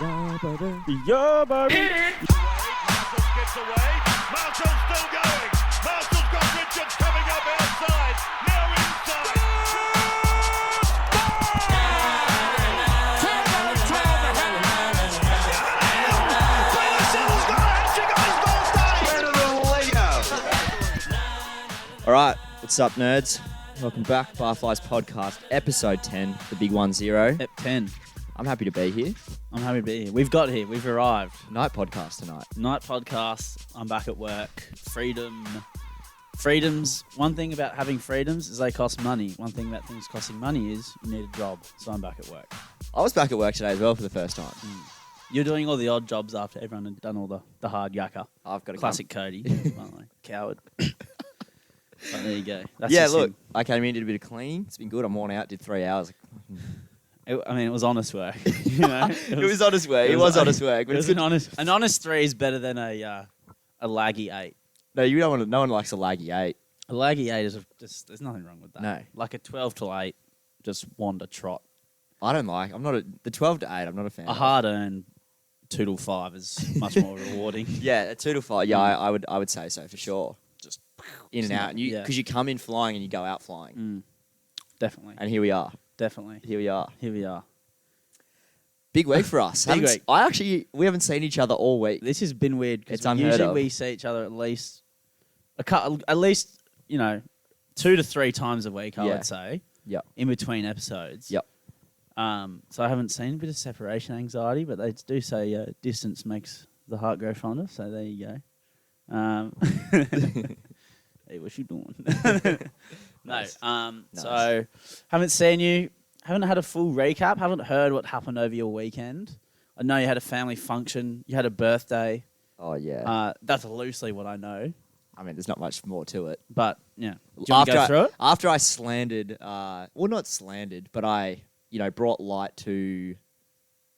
Yeah, baby. Marshall gets away. Marshall's still going. Marshall's got Richards coming up outside. Now inside. All right, what's up, nerds? Welcome back, Barflies Podcast, episode 10, the big 1-0. Ep 10. I'm happy to be here. I'm happy to be here. We've got here. We've arrived. Night podcast tonight. Night podcast. I'm back at work. Freedoms. One thing about having freedoms is they cost money. One thing about things costing money is you need a job. So I'm back at work. I was back at work today as well for the first time. You're doing all the odd jobs after everyone had done all the hard yakka. I've got a Classic Cody. By the way. Coward. But there you go. That's yeah, just look, him. I came in, did a bit of cleaning. It's been good. I'm worn out, did 3 hours. It was honest work. You know? It was honest work. It was honest work. But It it's was good. an honest 3 is better than a laggy 8. No, you don't want to. No one likes a laggy 8. A laggy 8 is just there's nothing wrong with that. No. Like a 12 to 8, just wander trot. I don't like. I'm not the 12 to 8. I'm not a fan. A hard earned 2 to 5 is much more rewarding. Yeah, a 2 to 5. Yeah, I would say so for sure. Just In and out, and yeah. because you come in flying and you go out flying. Definitely. And here we are. Definitely. Here we are. Here we are. Big week for us. Big week. We haven't seen each other all week. This has been weird It's because unheard usually of. we see each other at least 2 to 3 times a week. I Yeah. would say. Yep. In between episodes. Yep. So I haven't seen a bit of separation anxiety, but they do say distance makes the heart grow fonder. So there you go. Hey, what you doing? Nice. No. Nice. So haven't seen you. Haven't had a full recap. Haven't heard what happened over your weekend. I know you had a family function. You had a birthday. Oh yeah. That's loosely what I know. I mean, there's not much more to it. But yeah, do you want to go through it? After I slandered, not slandered, but I, brought light to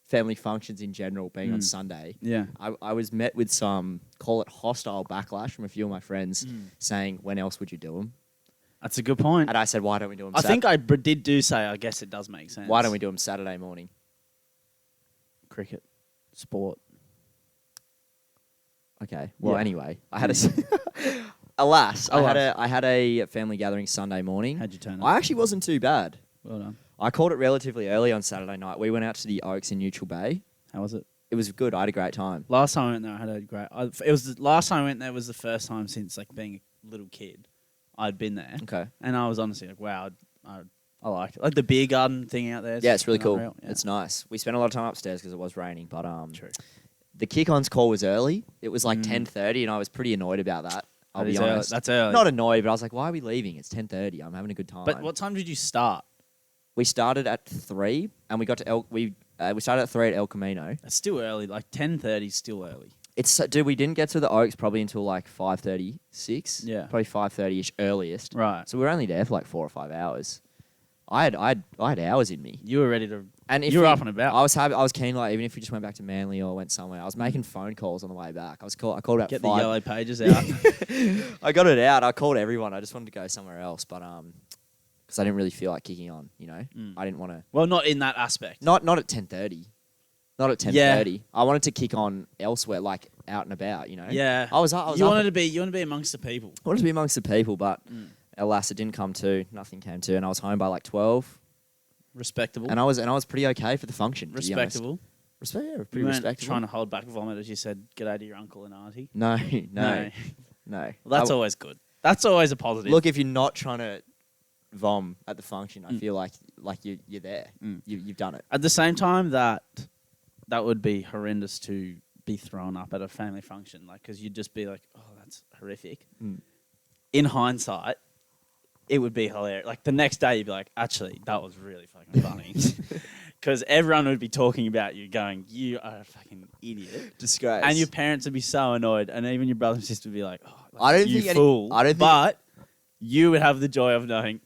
family functions in general being on Sunday. Yeah. I was met with some, call it hostile backlash from a few of my friends saying, when else would you do them? That's a good point. And I said, why don't we do them I think I did do say. I guess it does make sense. Why don't we do them Saturday morning? Cricket, sport. Okay. Well, Yeah. anyway, I had I had a family gathering Sunday morning. How'd you turn up? I actually wasn't too bad. Well done. I called it relatively early on Saturday night. We went out to the Oaks in Neutral Bay. How was it? It was good. I had a great time. Last time I went there, I had a great. Last time I went there was the first time since being a little kid, I'd been there. Okay. And I was honestly like, wow, I liked it. Like the beer garden thing out there. Yeah, it's really cool. unreal. Yeah. It's nice. We spent a lot of time upstairs because it was raining, but True. the kick-ons call was early. It was like 10:30, and I was pretty annoyed about that. I'll be honest. That's early. Not annoyed, but I was like, why are we leaving? It's 10:30. I'm having a good time. But what time did you start? We started at 3, and we got to we started at 3 at El Camino. It's still early. Like 10:30 is still early. Dude, we didn't get to the Oaks probably until like 5:36. Yeah. Probably 5:30ish earliest. Right. So we were only there for like 4 or 5 hours. I had hours in me. You were ready to. And if you were up and about. I was happy. I was keen. Like even if we just went back to Manly or went somewhere, I was making phone calls on the way back. I called about Get 5. the yellow pages out. I got it out. I called everyone. I just wanted to go somewhere else, but because I didn't really feel like kicking on. I didn't want to. Well, not in that aspect. Not at 10:30. Not at 10:30. I wanted to kick on elsewhere, like out and about. Yeah. I was You wanted to be amongst the people. I wanted to be amongst the people, but alas, it didn't come to. Nothing came to, and I was home by like 12. Respectable. And I was pretty okay for the function. To be honest. Respectable. Yeah, You pretty weren't respectable. trying to hold back vomit as you said, g'day to your uncle and auntie. No. No. Well, Well, that's always good. That's always a positive. Look, if you're not trying to vom at the function, I feel like you're there. You've done it. At the same time, that would be horrendous to be thrown up at a family function, because you'd just be like, oh, that's horrific. In hindsight, it would be hilarious. Like the next day, you'd be like, actually, that was really fucking funny. Because everyone would be talking about you going, you are a fucking idiot. Disgrace. And your parents would be so annoyed. And even your brother and sister would be like, oh, I don't you think fool. but you would have the joy of knowing,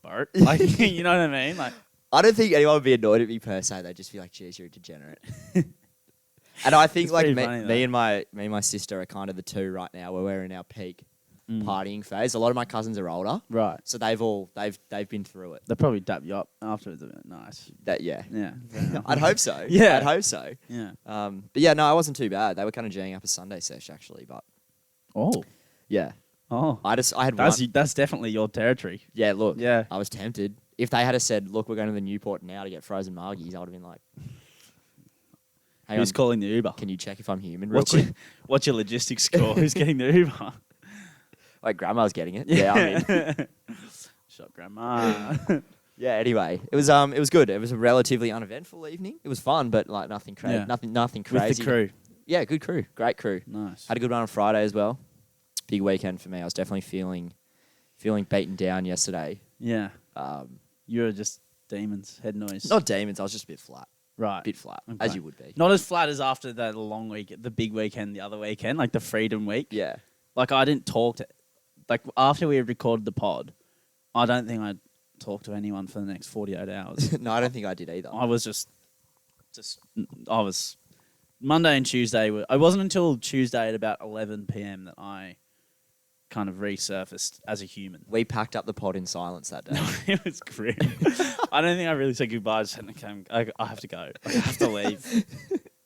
Bart. Like, you know what I mean? Like, I don't think anyone would be annoyed at me per se. They'd just be like, geez, you're a degenerate. And I think It's like pretty me funny, and my sister are kind of the two right now where we're in our peak. partying phase. A lot of my cousins are older, Right. so they've been through it. They'll probably dap you up afterwards. Nice. That yeah. Yeah. I'd hope so. Yeah. I'd hope so. Yeah. But yeah, no, I wasn't too bad. They were kind of jamming up a Sunday sesh actually, but Oh. yeah. Oh. I had one. That's definitely your territory. Yeah, look. Yeah. I was tempted. If they had said, "Look, we're going to the Newport now to get frozen margies," I would have been like, "Hang Who's on, calling the Uber? can you check if I'm human real quick?" What's your logistics score? Who's getting the Uber? Like grandma's getting it. Yeah, I mean, Shut grandma. yeah. Anyway, it was good. It was a relatively uneventful evening. It was fun, but like nothing crazy. Yeah. Nothing crazy. With the crew. Yeah, good crew. Great crew. Nice. Had a good one on Friday as well. Big weekend for me. I was definitely feeling beaten down yesterday. Yeah. Um, You were just demons, head noise. not demons. I was just a bit flat. right. A bit flat, Okay. as you would be. Not as flat as after the long week, the big weekend, the other weekend, like the Freedom Week. Yeah. Like I didn't talk to, like after we had recorded the pod, I don't think I talked to anyone for the next 48 hours. No, I don't think I did either. I was I was Monday and Tuesday. It wasn't until Tuesday at about 11 p.m. that I kind of resurfaced as a human. We packed up the pod in silence that day. It was grim. I don't think I really said goodbye. I just said, okay, I have to go. I have to leave.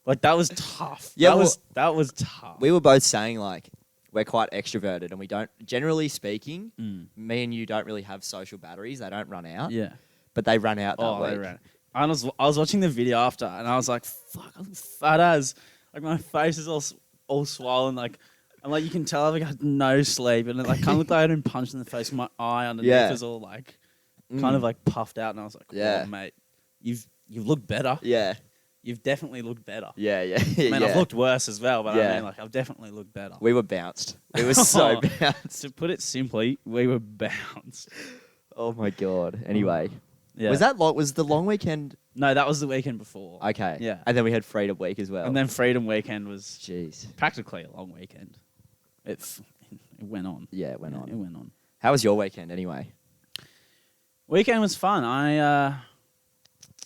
Like that was tough. Yeah, that was tough. We were both saying like we're quite extroverted and we don't, generally speaking, me and you don't really have social batteries. They don't run out. Yeah. But they ran out that week. They ran. I was watching the video after and I was like, fuck, I'm fat as. Like my face is all swollen. Like, and like you can tell I've got no sleep and it like kind of looked like I'd been punched in the face. My eye underneath was all like kind of like puffed out and I was like, Yeah. oh, mate, you've looked better. Yeah. You've definitely looked better. Yeah, yeah. I mean, I've looked worse as well, but Yeah. I mean, like, I've definitely looked better. We were bounced. It was so bounced. To put it simply, we were bounced. Oh my God. Anyway. Yeah. Was the long weekend? No, that was the weekend before. Okay. Yeah. And then we had Freedom Week as well. And then Freedom Weekend was Jeez. practically a long weekend. It went on. Yeah, it went on. It went on. How was your weekend anyway? Weekend was fun.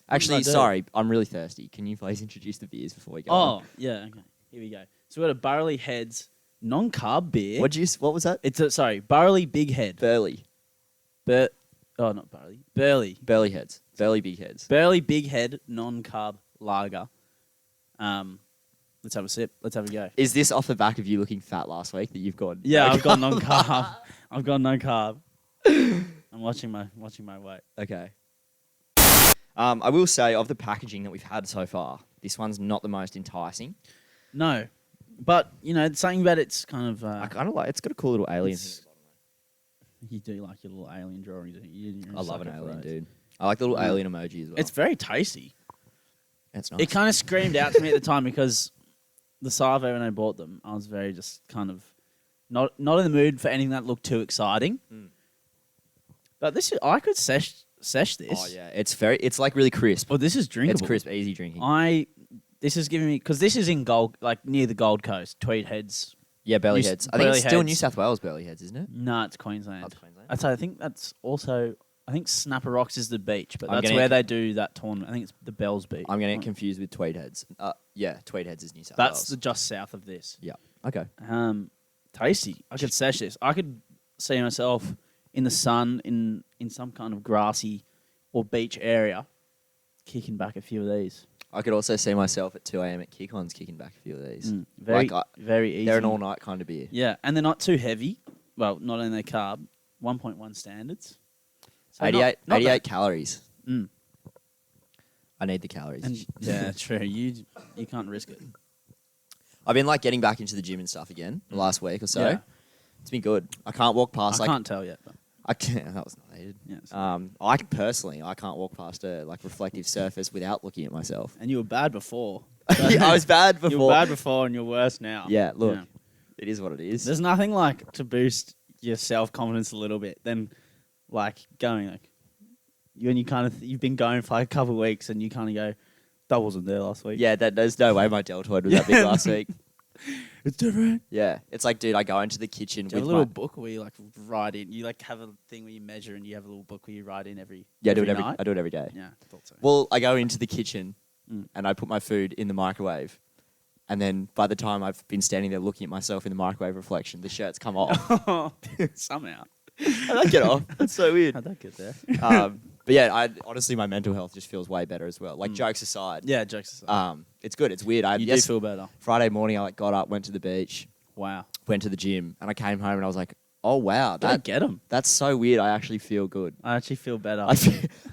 Actually, did I do? sorry, I'm really thirsty. Can you please introduce the beers before we go? Oh, yeah. Okay. Here we go. So we got a Burley Heads non-carb beer. What was that? It's Burley Big Head. Burley. Not Burley. Burley. Burley heads. Burley big heads. Burley Big Head non-carb lager. Let's have a sip. Let's have a go. Is this off the back of you looking fat last week that you've gone? Yeah, no I've got non-carb. I've got no carb. I'm watching my weight. Okay. I will say, of the packaging that we've had so far, this one's not the most enticing. No, but something about it's kind of. I kind of like. It's got a cool little alien. You do like your little alien drawing, don't you? You're a I love an sucker for alien, those. dude. I like the little alien emoji as well. It's very tasty. It's nice. It kind of screamed out to me at the time because the Save when I bought them, I was very just kind of not in the mood for anything that looked too exciting. But I could sesh this. Oh yeah, it's like really crisp. Oh, this is drinkable. It's crisp, easy drinking. This is giving me because this is in Gold, like near the Gold Coast, Tweed Heads. Yeah, Burley heads. I think it's still New South Wales Burley heads, isn't it? No, it's Queensland. Oh, it's Queensland. I think that's also. I think Snapper Rocks is the beach, but I'm that's gonna where get- they do that tournament. I think it's the Bells Beach. I'm getting confused with Tweed heads. Yeah, Tweed heads is New South That's Wales. just south of this. Yeah. Okay. Tasty. I could sesh this. I could see myself in the sun in some kind of grassy or beach area, kicking back a few of these. I could also see myself at 2 a.m. at Kick-Ons kicking back a few of these. Very, Like, very easy. They're an all-night kind of beer. Yeah, and they're not too heavy. Well, not only their carb, 1.1 standards. So 88 not 88 bad. calories. Mm. I need the calories. And yeah, true. You can't risk it. I've been like getting back into the gym and stuff again the last week or so. Yeah. It's been good. I can't walk past I can't tell yet. But I can't. That was not needed. yes. I can't walk past a like reflective surface without looking at myself. And you were bad before. Yeah, I was bad before. You were bad before, and you're worse now. Yeah, look, Yeah. it is what it is. There's nothing like to boost your self confidence a little bit than like going like you've been going for like a couple of weeks and you kind of go, that wasn't there last week. Yeah, there's no way my deltoid was that big last week. It's different. Yeah, it's like, dude, I go into the kitchen Do you with have a little my book where you like write in? You like have a thing where you measure and you have a little book where you write in every I do it night? I do it every day. Yeah, I thought so. Well, I go into the kitchen Mm. and I put my food in the microwave, And then by the time I've been standing there looking at myself in the microwave reflection, the shirt's come off. Somehow. How'd that get off? That's so weird. How'd that get there? But yeah, honestly, my mental health just feels way better as well. Like, jokes aside. Yeah, jokes aside. It's good. It's weird. You do feel better. Friday morning, I got up, went to the beach, Wow. went to the gym, and I came home and I was like, oh, wow. Don't get them. That's so weird. I actually feel good. I actually feel better.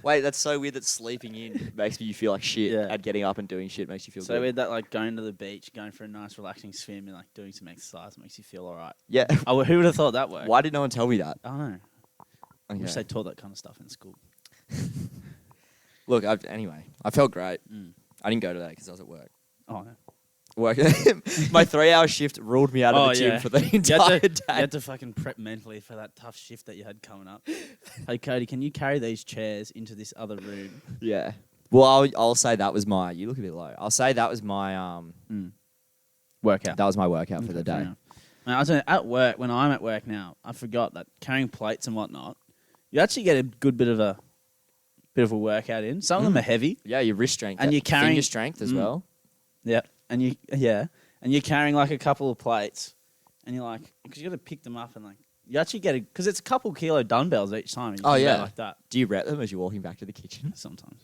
Wait, that's so weird that sleeping in makes you feel like shit, Yeah. and getting up and doing shit makes you feel So good. weird that like going to the beach, going for a nice relaxing swim, and like doing some exercise makes you feel all right. Yeah. Oh, who would have thought that worked? Why did no one tell me that? I don't know. I wish Okay. they taught that kind of stuff in school. Look, anyway, I felt great. Mm. I didn't go to that because I was at work. Oh, no. Work. My 3-hour shift ruled me out of the gym for the entire day. You had to fucking prep mentally for that tough shift that you had coming up. Hey, Cody, can you carry these chairs into this other room? Yeah. Well, I'll say that was my. You look a bit low. I'll say that was my Workout. That was my workout for the fair day. enough. Man, I was at work, when I'm at work now, I forgot that carrying plates and whatnot, you actually get a good bit of a workout in. Some of them are heavy. Yeah, your wrist strength And you're carrying- finger strength as well. Yeah. And you're carrying like a couple of plates, and you're like, because you got to pick them up and like, you actually get because it's a couple kilo dumbbells each time. And you Oh, can do it yeah. like that. Do you rep them as you're walking back to the kitchen? Sometimes.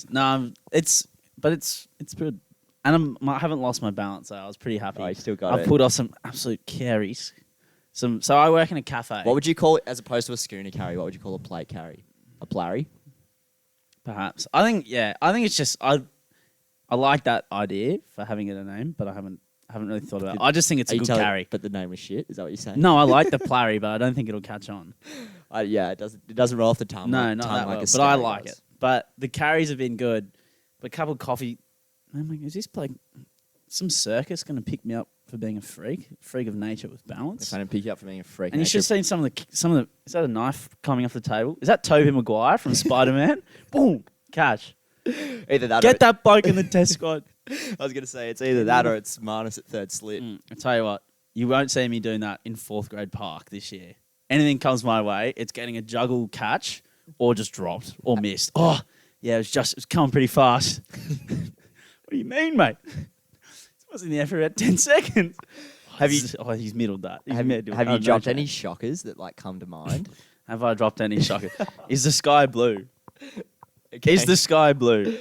No, it's good. And I haven't lost my balance, so I was pretty happy. Oh, you still got I it. pulled off some absolute carries. So I work in a cafe. What would you call it as opposed to a schooner carry? What would you call a plate carry? A plarry? Perhaps. I think it's just I like that idea for having it a name, but I haven't really thought about it. I just think it's a good carry. But the name was shit. Is that what you're saying? No, I like the plary, but I don't think it'll catch on. Yeah, it doesn't roll off the tongue. No, like, not tongue that like well. a But I scary like does. it. But the carries have been good. But a couple of coffee. I'm like, is this like some circus going to pick me up for being a freak of nature with balance? If I didn't pick you up for being a freak. And you should have seen some of the. Is that a knife coming off the table? Is that Tobey Maguire from Spider-Man? Boom, catch. Either that. Get that bloke in the test squad. I was gonna say it's either that or it's Marnus at third slit. I tell you what, you won't see me doing that in 4th grade park this year. Anything comes my way, it's getting a juggle catch or just dropped or missed. Oh, yeah, it's coming pretty fast. What do you mean, mate? It was in the air for about 10 seconds. Have you? He's middled that. Have you dropped any shockers that like come to mind? Have I dropped any shockers? Is the sky blue? Okay. Is the sky blue?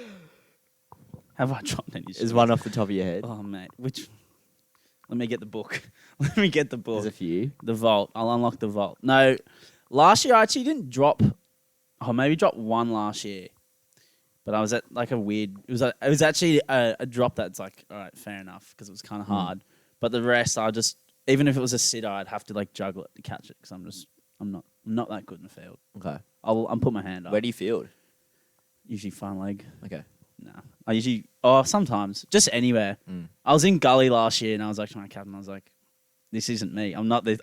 Have I dropped any shockers? Is one off the top of your head? Oh, mate. Let me get the book. Let me get the book. There's a few. The vault. I'll unlock the vault. No, last year I actually didn't drop. Oh, maybe dropped one last year. But I was at like a weird. It was actually a drop that's like, all right, fair enough, because it was kind of hard. But the rest, I just, even if it was a sitter, I'd have to like juggle it to catch it, because I'm not that good in the field. Okay. I'll put my hand up. Where do you field? Usually front leg. Okay. No, I usually sometimes just anywhere. I was in gully last year, and I was like to my captain, I was like, "This isn't me. I'm not the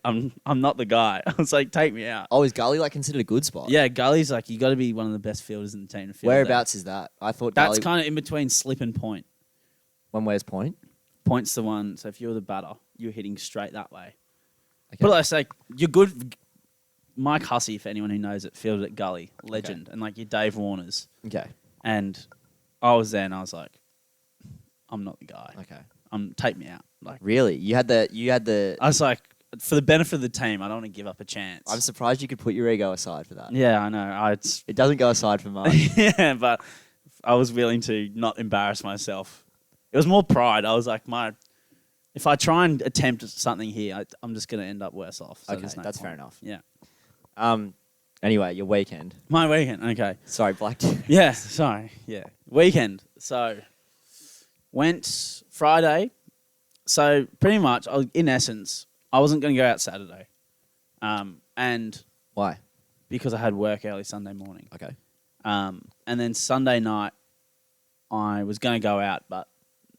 guy." I was like, "Take me out." Oh, is gully like considered a good spot? Yeah, gully's like you got to be one of the best fielders in the team to field. Whereabouts is that? I thought That's gully. kind of in between slip and point. Where's point? Point's the one. So if you're the batter, you're hitting straight that way. Okay. But like, say you're good. Mike Hussey, for anyone who knows it, fielded at gully, legend, and like your Dave Warners. Okay. And I was there, and I was like, I'm not the guy. Okay. Take me out. Like, Really? You had the. I was like, for the benefit of the team, I don't want to give up a chance. I'm surprised you could put your ego aside for that. Yeah, I know. It doesn't go aside for mine. Yeah, but I was willing to not embarrass myself. It was more pride. I was like, if I try and attempt something here, I'm just going to end up worse off. So Okay, there's no that's point. fair enough. Yeah. Anyway, your weekend. My weekend. Okay. Sorry, Black. Yeah. Sorry. Yeah. Weekend. So went Friday. So pretty much, in essence, I wasn't going to go out Saturday, and Why? because I had work early Sunday morning. Okay. And then Sunday night, I was going to go out, but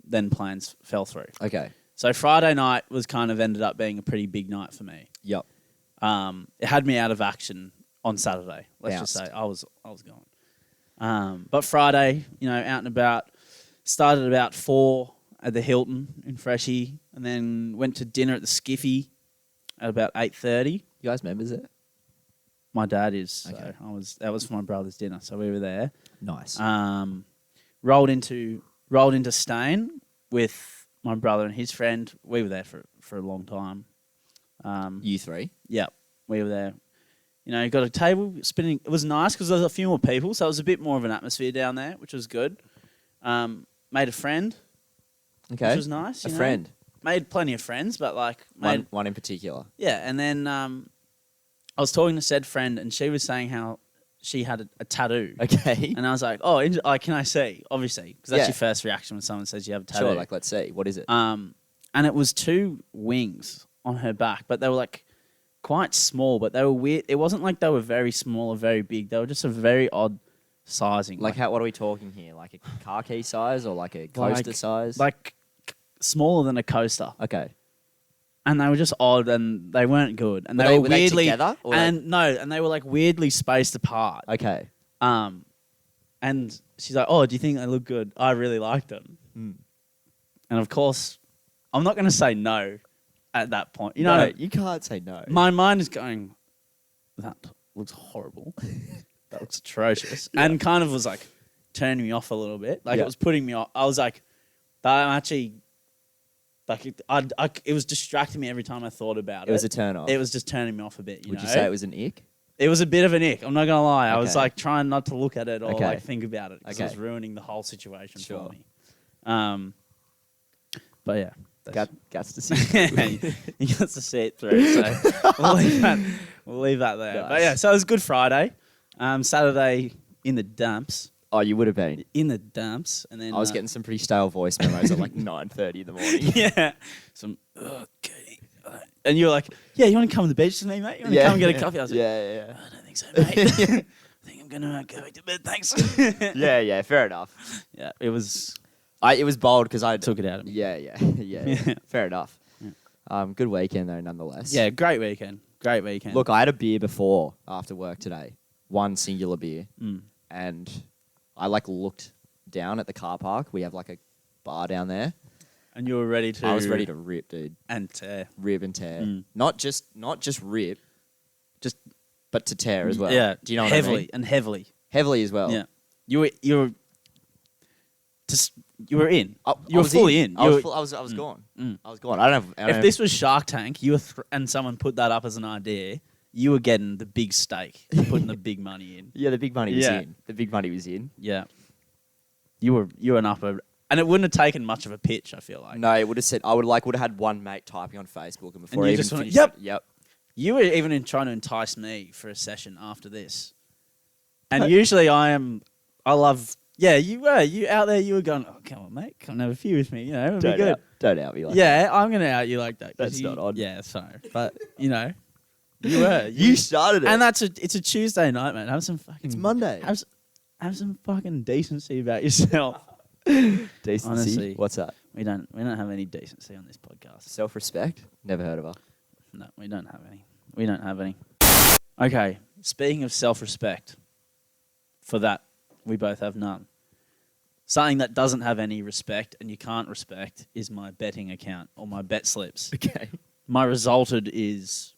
then plans fell through. Okay. So Friday night was kind of ended up being a pretty big night for me. Yep. It had me out of action on Saturday. Let's just Bounced. say I was gone. But Friday, out and about, started about 4 at the Hilton in Freshie, and then went to dinner at the Skiffy at about 8:30. You guys members there? My dad is. So Okay. that was for my brother's dinner, so we were there. Nice. Rolled into rolled into Stain with my brother and his friend. We were there for a long time. You three. Yeah, we were there. You know, got a table spinning. It was nice because there was a few more people, so it was a bit more of an atmosphere down there, which was good. Made a friend, Okay. which was nice. A you know. friend. Made plenty of friends, but like One in particular. yeah. And then I was talking to said friend, and she was saying how she had a tattoo. Okay. And I was like, oh, can I see? Obviously, because that's Yeah. your first reaction when someone says you have a tattoo. Sure. Like, let's see. What is it? And it was 2 wings on her back, but they were like quite small, but they were weird. It wasn't like they were very small or very big. They were just a very odd sizing. Like how? What are we talking here? Like a car key size or like a coaster size? Like smaller than a coaster. Okay. And they were just odd, and they weren't good. And Were they were they weirdly together, or and they were like weirdly spaced apart. Okay. And she's like, "Oh, do you think they look good? I really like them." Mm. And of course, I'm not going to say no at that point. You know, you can't say no. my mind is going, "That looks horrible. That looks atrocious," and kind of was like turning me off a little bit. Like Yeah. it was putting me off. I was like, "I'm actually." Like it was distracting me every time I thought about it. It was a turn off. It was just turning me off a bit. Would know? you say it was an ick? It was a bit of an ick. I'm not gonna lie. I was Okay. like trying not to look at it or Okay. like think about it because it was Okay. ruining the whole situation Sure. for me. But yeah, Guts to see. he gets to see it through. So we'll leave that there. Nice. But yeah, so it was Good Friday. Saturday in the dumps. Oh, you would have been. In the dumps, and then I was getting some pretty stale voice memos at like 9:30 in the morning. yeah, some okay. And you were like, "Yeah, you want to come to the beach with me, mate? You want to come and get a coffee?" I was like, yeah. "I don't think so, mate. I think I'm gonna go back to bed. Thanks." Yeah. Fair enough. Yeah, it was. It was bold because I Took it out of me. Yeah. Fair enough. Yeah. Good weekend though, nonetheless. Yeah, great weekend. Great weekend. Look, I had a beer before after work today. One singular beer, and I looked down at the car park. We have like a bar down there. and you were ready to. I was ready to rip, dude. and tear. Rip and tear. Mm. Not just rip, but to tear as well. Yeah, Do you know what heavily I mean? and heavily. Heavily as well. Yeah, you were just you were in. I You were was fully in. I You was, were- I was gone. Mm. I was gone. I don't have. If this was Shark Tank, you were and someone put that up as an idea, you were getting the big stake, putting the big money in. Yeah, the big money was Yeah. in. The big money was in. Yeah, you were an upper, and it wouldn't have taken much of a pitch. I feel like. No, it would have said I would have had one mate typing on Facebook, and before you I even just went, finished, "Yep." Yep. You were even trying to entice me for a session after this. And usually I love, yeah, you were. You out there, you were going, oh, come on, mate. Come and have a few with me. You know, it'll be good. Don't out me like Yeah, I'm going to out you like that. 'cause That's you- not odd. Yeah, sorry. But, you know, you were. You started it. And it's a Tuesday night, man. Have some fucking. It's Monday. Have some fucking decency about yourself. Decency. Honestly. What's that? We don't have any decency on this podcast. Self-respect. Never heard of her. No, we don't have any. We don't have any. Okay, speaking of self-respect, for that, we both have none. Something that doesn't have any respect and you can't respect is my betting account or my bet slips. Okay. My resulted is,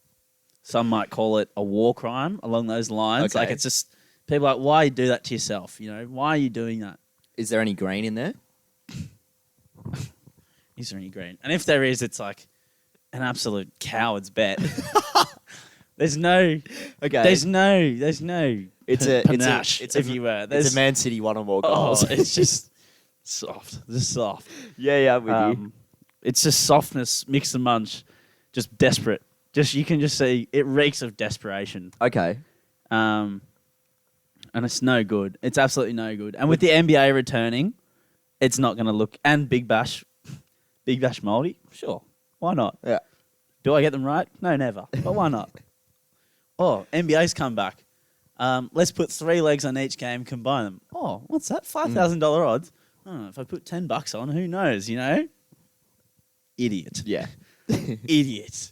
some might call it a war crime along those lines. Okay. Like, it's just, people are like, why you do that to yourself? You know, why are you doing that? Is there any green in there? Is there any green? And if there is, it's like an absolute coward's bet. There's no, Okay. there's no It's a panache, it's a if you were. It's There's a Man City one or more oh, goals. it's just soft, yeah, I'm with you. It's just softness, mix and munch, just desperate. You can just see it reeks of desperation. Okay. And it's no good. It's absolutely no good. And with the NBA returning, it's not going to look. And Big Bash Moldy, sure, why not? Yeah. Do I get them right? No, never. But why not? Oh, NBA's come back. Let's put 3 legs on each game, combine them. Oh, what's that? $5,000 odds. Oh, if I put $10 on, who knows? You know, idiot. Yeah. Idiot.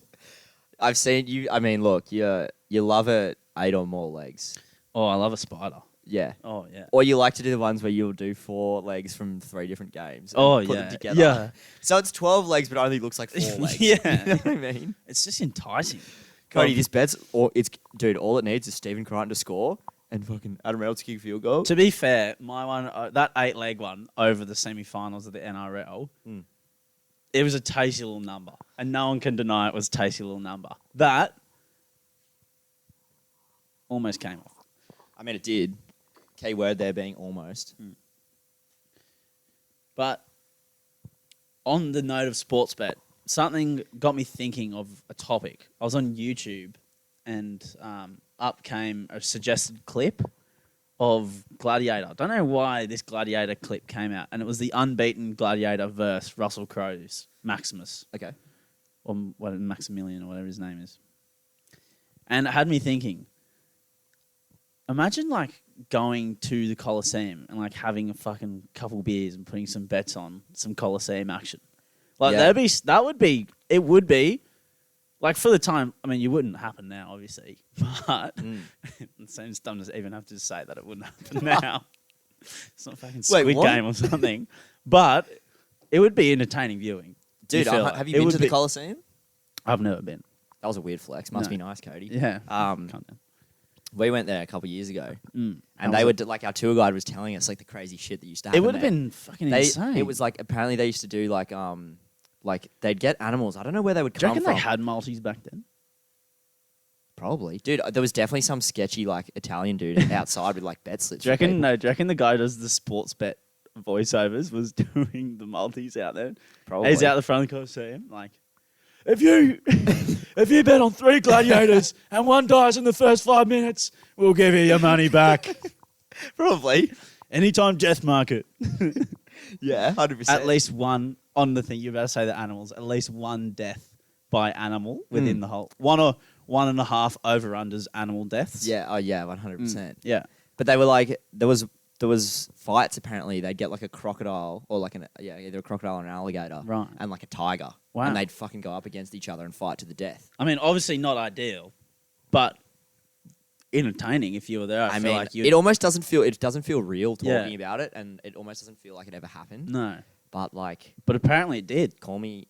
I've seen you. I mean, look, you love it 8 or more legs. Oh, I love a spider. Yeah. Oh yeah. Or you like to do the ones where you'll do 4 legs from 3 different games. And Oh put yeah. them together. Yeah. So it's 12 legs, but it only looks like 4 legs. Yeah. You know what I mean? It's just enticing. Cody, this bet's all it needs is Stephen Crichton to score, And fucking Adam Reynolds kick field goal. To be fair, my one, that 8-leg one over the semi-finals of the NRL, it was a tasty little number. And no one can deny it was a tasty little number. That almost came off. I mean, it did. Key word there being almost. But on the note of sports bet, something got me thinking of a topic. I was on YouTube and up came a suggested clip of Gladiator. I don't know why this Gladiator clip came out. And it was the unbeaten Gladiator versus Russell Crowe's Maximus. Okay. Or Maximilian or whatever his name is. And it had me thinking, imagine like going to the Colosseum and like having a fucking couple beers and putting some bets on some Colosseum action. Like it would be like for the time. I mean, it wouldn't happen now, obviously, but it seems dumb to even have to say that it wouldn't happen now. It's not fucking Squid Game or something, but it would be entertaining viewing. Dude, have you been to the Colosseum? I've never been. That was a weird flex. Must be nice, Cody. Yeah. We went there a couple of years ago, and they would like our tour guide was telling us like the crazy shit that used to happen. It would have been fucking insane. It was like apparently they used to do like they'd get animals. I don't know where they would come from. Do you reckon they had Maltese back then? Probably, dude. There was definitely some sketchy like Italian dude outside with like bet slips. Do you reckon? No, do you reckon the guy who does the sports bet voiceovers was doing the Maltese out there? Probably. He's out the front of the Colosseum, like, if you bet on 3 gladiators and one dies in the first 5 minutes, we'll give you your money back. Probably. Anytime death market. Yeah, 100%. At least one on the thing. You're about to say the animals. At least one death by animal within the whole 1 or 1.5 over-unders animal deaths. Yeah. Oh yeah, 100%. Yeah. But they were like there was fights apparently. They'd get like a crocodile or like either a crocodile or an alligator, right, and like a tiger. Wow. And they'd fucking go up against each other and fight to the death. I mean, obviously not ideal, but entertaining if you were there. I feel mean, like it almost doesn't feel real talking about it, and it almost doesn't feel like it ever happened. No. But like, but apparently it did. Call me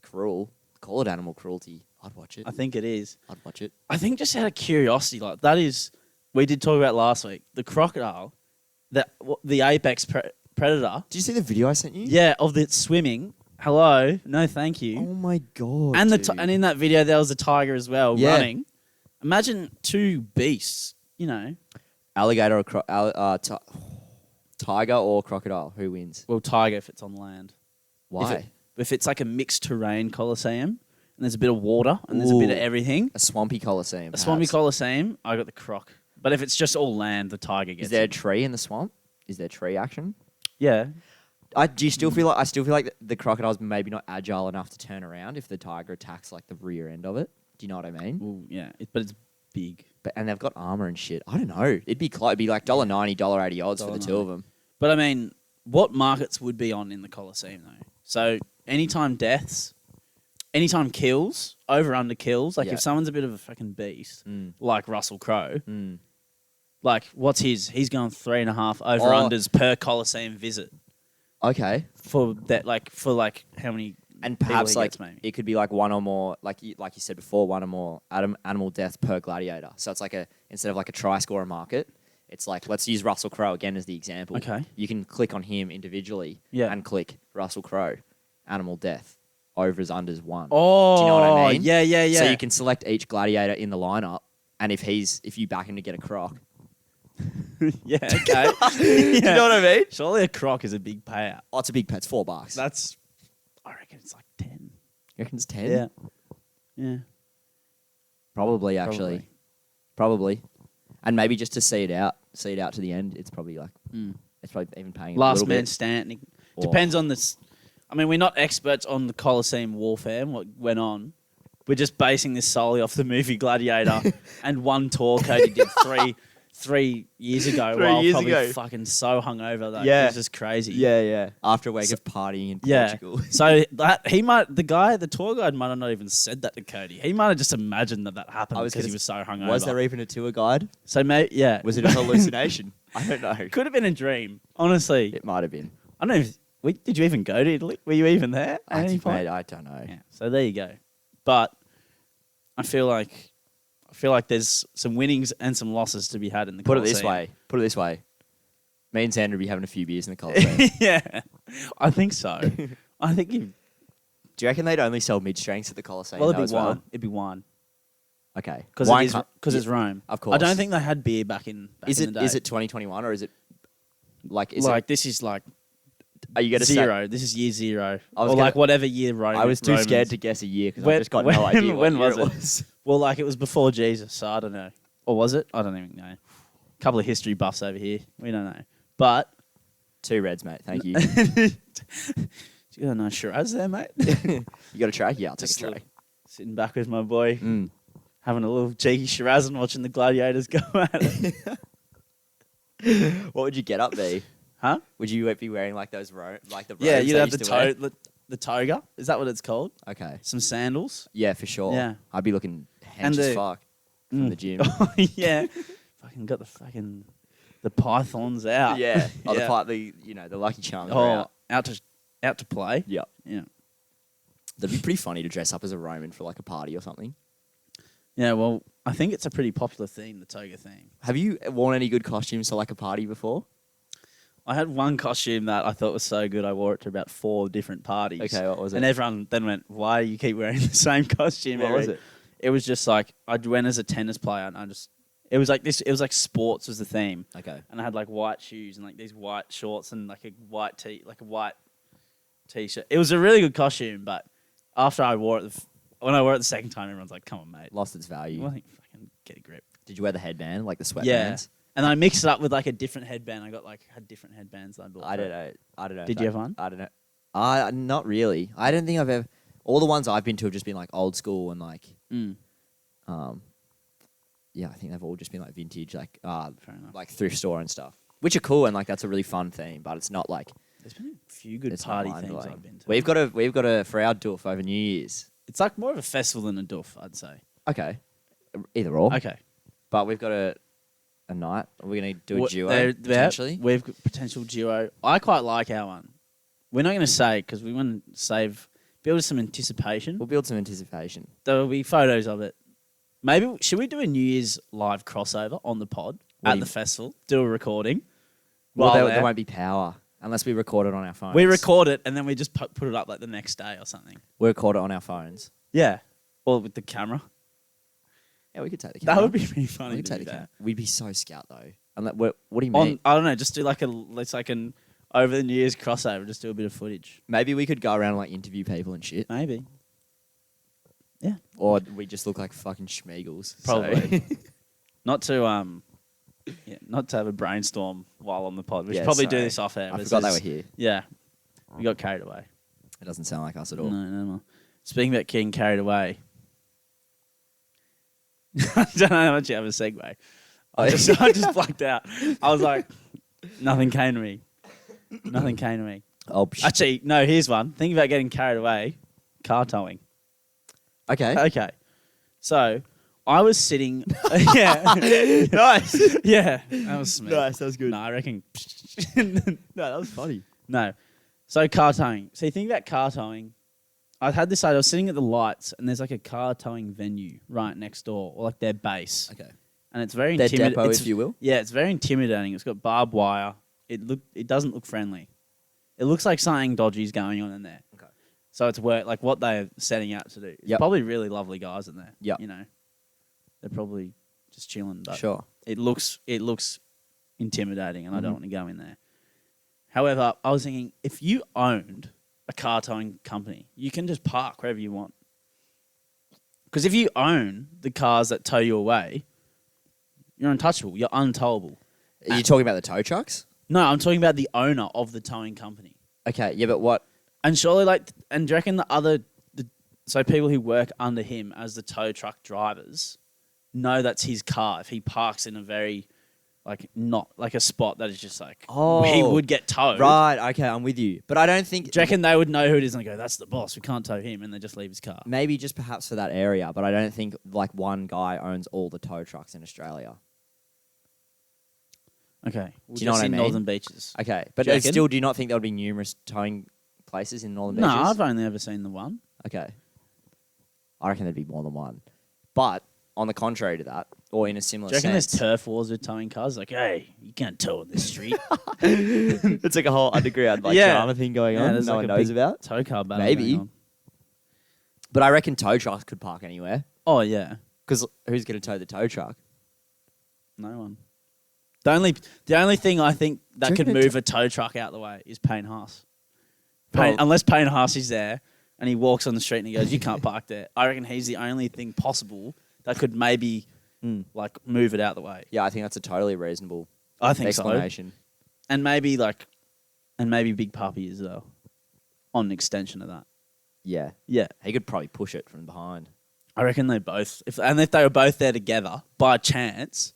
cruel. Call it animal cruelty. I'd watch it. I think it is. I'd watch it. I think just out of curiosity, like that is, we did talk about last week, the crocodile, the apex predator. Did you see the video I sent you? Yeah, of the swimming. Hello, no, thank you. Oh my god! And and in that video there was a tiger as well running. Imagine 2 beasts. You know, alligator or tiger or crocodile. Who wins? Well, tiger if it's on land. Why? If it's like a mixed terrain Colosseum and there's a bit of water and there's a bit of everything. A swampy Colosseum. A swampy Colosseum, I got the croc. But if it's just all land, the tiger gets Is there a tree in the swamp? Is there tree action? Yeah. Do you still feel like I still feel like the crocodile's maybe not agile enough to turn around if the tiger attacks like the rear end of it? Do you know what I mean? Well, yeah, but it's big. And they've got armor and shit. I don't know. It'd be like $1.90, $1.80 odds for the two of them. But I mean, what markets would be on in the Colosseum though? So anytime deaths, anytime kills, over under kills. Like if someone's a bit of a fucking beast, like Russell Crowe, like what's his? He's going 3.5 over unders per Colosseum visit. Okay. For how many? And perhaps it could be like one or more, like you said before, one or more animal deaths per gladiator. So it's like instead of like a try scorer market, it's like, let's use Russell Crowe again as the example. Okay. You can click on him individually and click Russell Crowe, animal death, overs, unders 1. Oh, do you know what I mean? Yeah. So you can select each gladiator in the lineup, and if you back him to get a croc. Yeah, okay. You know what I mean? Surely a croc is a big payout. Oh, it's a big pay. It's $4. I reckon it's like 10. You reckon it's 10? Yeah. Probably, actually. Probably. And maybe just to see it out to the end, it's probably like, it's probably even paying a Last little man bit. standing. Depends on this. I mean, we're not experts on the Colosseum warfare and what went on. We're just basing this solely off the movie Gladiator and one tour Cody did 3 years ago. Probably fucking so hungover that it was just crazy. Yeah. After a week of partying in Portugal. So the tour guide might have not even said that to Cody. He might have just imagined that happened because he was so hungover. Was there even a tour guide? So maybe, yeah. Was it a hallucination? I don't know. Could have been a dream. Honestly, it might have been. I don't know. Did you even go to Italy? Were you even there at any point? I don't know. Yeah. So there you go. But I feel like feel like there's some winnings and some losses to be had in the Put it Colosseum. this way. Me and Zander will be having a few beers in the Colosseum. Yeah, I think so. I think you. Do you reckon they'd only sell mid-strengths at the Colosseum? Well, it'd though, be as well? wine. It'd be wine Okay. because Wine it is can't- because it's Rome. Of course. I don't think they had beer back in. Is in it the day. is it 2021 or is it like is like this is like are you going to zero? This is year 0, I was or gonna- like whatever year Rome. I was too Romans. scared to guess a year because When- I've just got when- no idea what when year was it it? was. Well, like it was before Jesus, so I don't know. Or was it? I don't even know. Couple of history buffs over here. We don't know. But 2 Reds, mate. Thank you. you got a nice Shiraz there, mate. You got a tray? Yeah, I'll take Just a tray. Sitting back with my boy, Mm. having a little cheeky Shiraz and watching the gladiators go at it. What would your get up be? Huh? Would you be wearing like those like the robes Yeah, you'd they have the used to wear? the toga. Is that what it's called? Okay. Some sandals. Yeah, for sure. Yeah. I'd be looking And hench as the- fuck from the gym. Oh, yeah. Fucking got the pythons out. Yeah. Oh, Yeah. the part, the Lucky Charms are Oh, out. out to play. Yeah. Yeah. That'd be pretty funny to dress up as a Roman for like a party or something. Yeah, well, I think it's a pretty popular theme, the toga theme. Have you worn any good costumes to like a party before? I had one costume that I thought was so good, I wore it to about 4 different parties. Okay, what was it? And everyone then went, why do you keep wearing the same costume? What was it? It was just like, I went as a tennis player and it was like sports was the theme. Okay. And I had like white shoes and like these white shorts and like a white t-shirt. It was a really good costume, but after I wore it, when I wore it the second time, everyone's like, come on, mate. Lost its value. Well, I think fucking get a grip. Did you wear the headband, like the sweatbands? Yeah. And I mixed it up with like a different headband. Had different headbands that I bought. I don't know. Did you have one? I don't know. Not really. I don't think I've ever. All the ones I've been to have just been like old school and like, Mm. yeah, I think they've all just been like vintage, like Fair enough. like thrift store and stuff, which are cool and like that's a really fun theme. But it's not like There's been a few good it's party not themes mind-blowing. I've been to. We've got a for our doof over New Year's. It's like more of a festival than a doof, I'd say. Okay, either or. Okay. But we've got a night. We're gonna do a What- duo there- potentially. We've got potential duo. I quite like our one. We're not going to say because we want to build some anticipation. We'll build some anticipation. There will be photos of it. Maybe should we do a New Year's live crossover on the pod What do at you- the festival? Do a recording. Well, While there there. won't be power unless we record it on our phones. We record it and then we just put it up like the next day or something. We record it on our phones. Yeah. Or with the camera. Yeah, we could take the camera. That would be really funny. We could to take do the that. camera. We'd be so scout though. And what do you mean? I don't know. Just do like an over the New Year's crossover. Just do a bit of footage. Maybe we could go around and like interview people and shit. Maybe. Yeah. Or we just look like fucking schmeagles. Probably. So. Not to have a brainstorm while on the pod. We should Yeah, probably do sorry. this off air. I but forgot they this were here. Yeah. We got carried away. It doesn't sound like us at No, all. no more. Speaking about getting carried away. I don't know how much you have a segue. I just blacked out. I was like, nothing came to me. Nothing came to me. Oh, psh. Actually, no, here's one. Think about getting carried away. Car towing. Okay. Okay. So, I was sitting... yeah. Nice. Yeah. That was smooth. Nice, that was good. No, I reckon... No, that was funny. No. So, car towing. So, you think about car towing. I had this idea. I was sitting at the lights, and there's like a car towing venue right next door, or like their base. Okay. And it's very Their intimidating. depot, if you will. Yeah, it's very intimidating. It's got barbed wire. It doesn't look friendly. It looks like something dodgy is going on in there. Okay. So it's like what they're setting out to do. It's Yep. probably really lovely guys in there. Yep. You know, they're probably just chilling. But Sure. it looks intimidating, and I don't Mhm. want to go in there. However, I was thinking if you owned a car towing company, you can just park wherever you want. Because if you own the cars that tow you away, you're untouchable. You're untowable. Are you talking about the tow trucks? No, I'm talking about the owner of the towing company. Okay. Yeah, but what? And surely, and do you reckon so people who work under him as the tow truck drivers know that's his car if he parks in a very, not like a spot that is just like, he would get towed. Right. Okay, I'm with you. But I don't think. Do you reckon they would know who it is and go, that's the boss, we can't tow him, and they just leave his car? Maybe just perhaps for that area, but I don't think like one guy owns all the tow trucks in Australia. Okay. Do you know what I in mean? Northern Beaches. Okay, but Do you reckon? still, do you not think there would be numerous towing places in Northern No, Beaches? I've only ever seen the one. Okay. I reckon there'd be more than one. But on the contrary to that, or in a similar Do you reckon sense. there's turf wars with towing cars? Like, hey, you can't tow on this street. It's like a whole underground drama thing going on there's no like one a knows big about. tow car battle Maybe. going on. But I reckon tow trucks could park anywhere. Oh, yeah. Because who's going to tow the tow truck? No one. The only thing I think that Do you could reckon move a tow truck out the way is Payne Haas. Well- Unless Payne Haas is there and he walks on the street and he goes, you can't park there. I reckon he's the only thing possible that could maybe move it out the way. Yeah, I think that's a totally reasonable I think so. explanation. And maybe Big Puppy as well. On an extension of that. Yeah. Yeah. He could probably push it from behind. I reckon they both if they were both there together, by chance,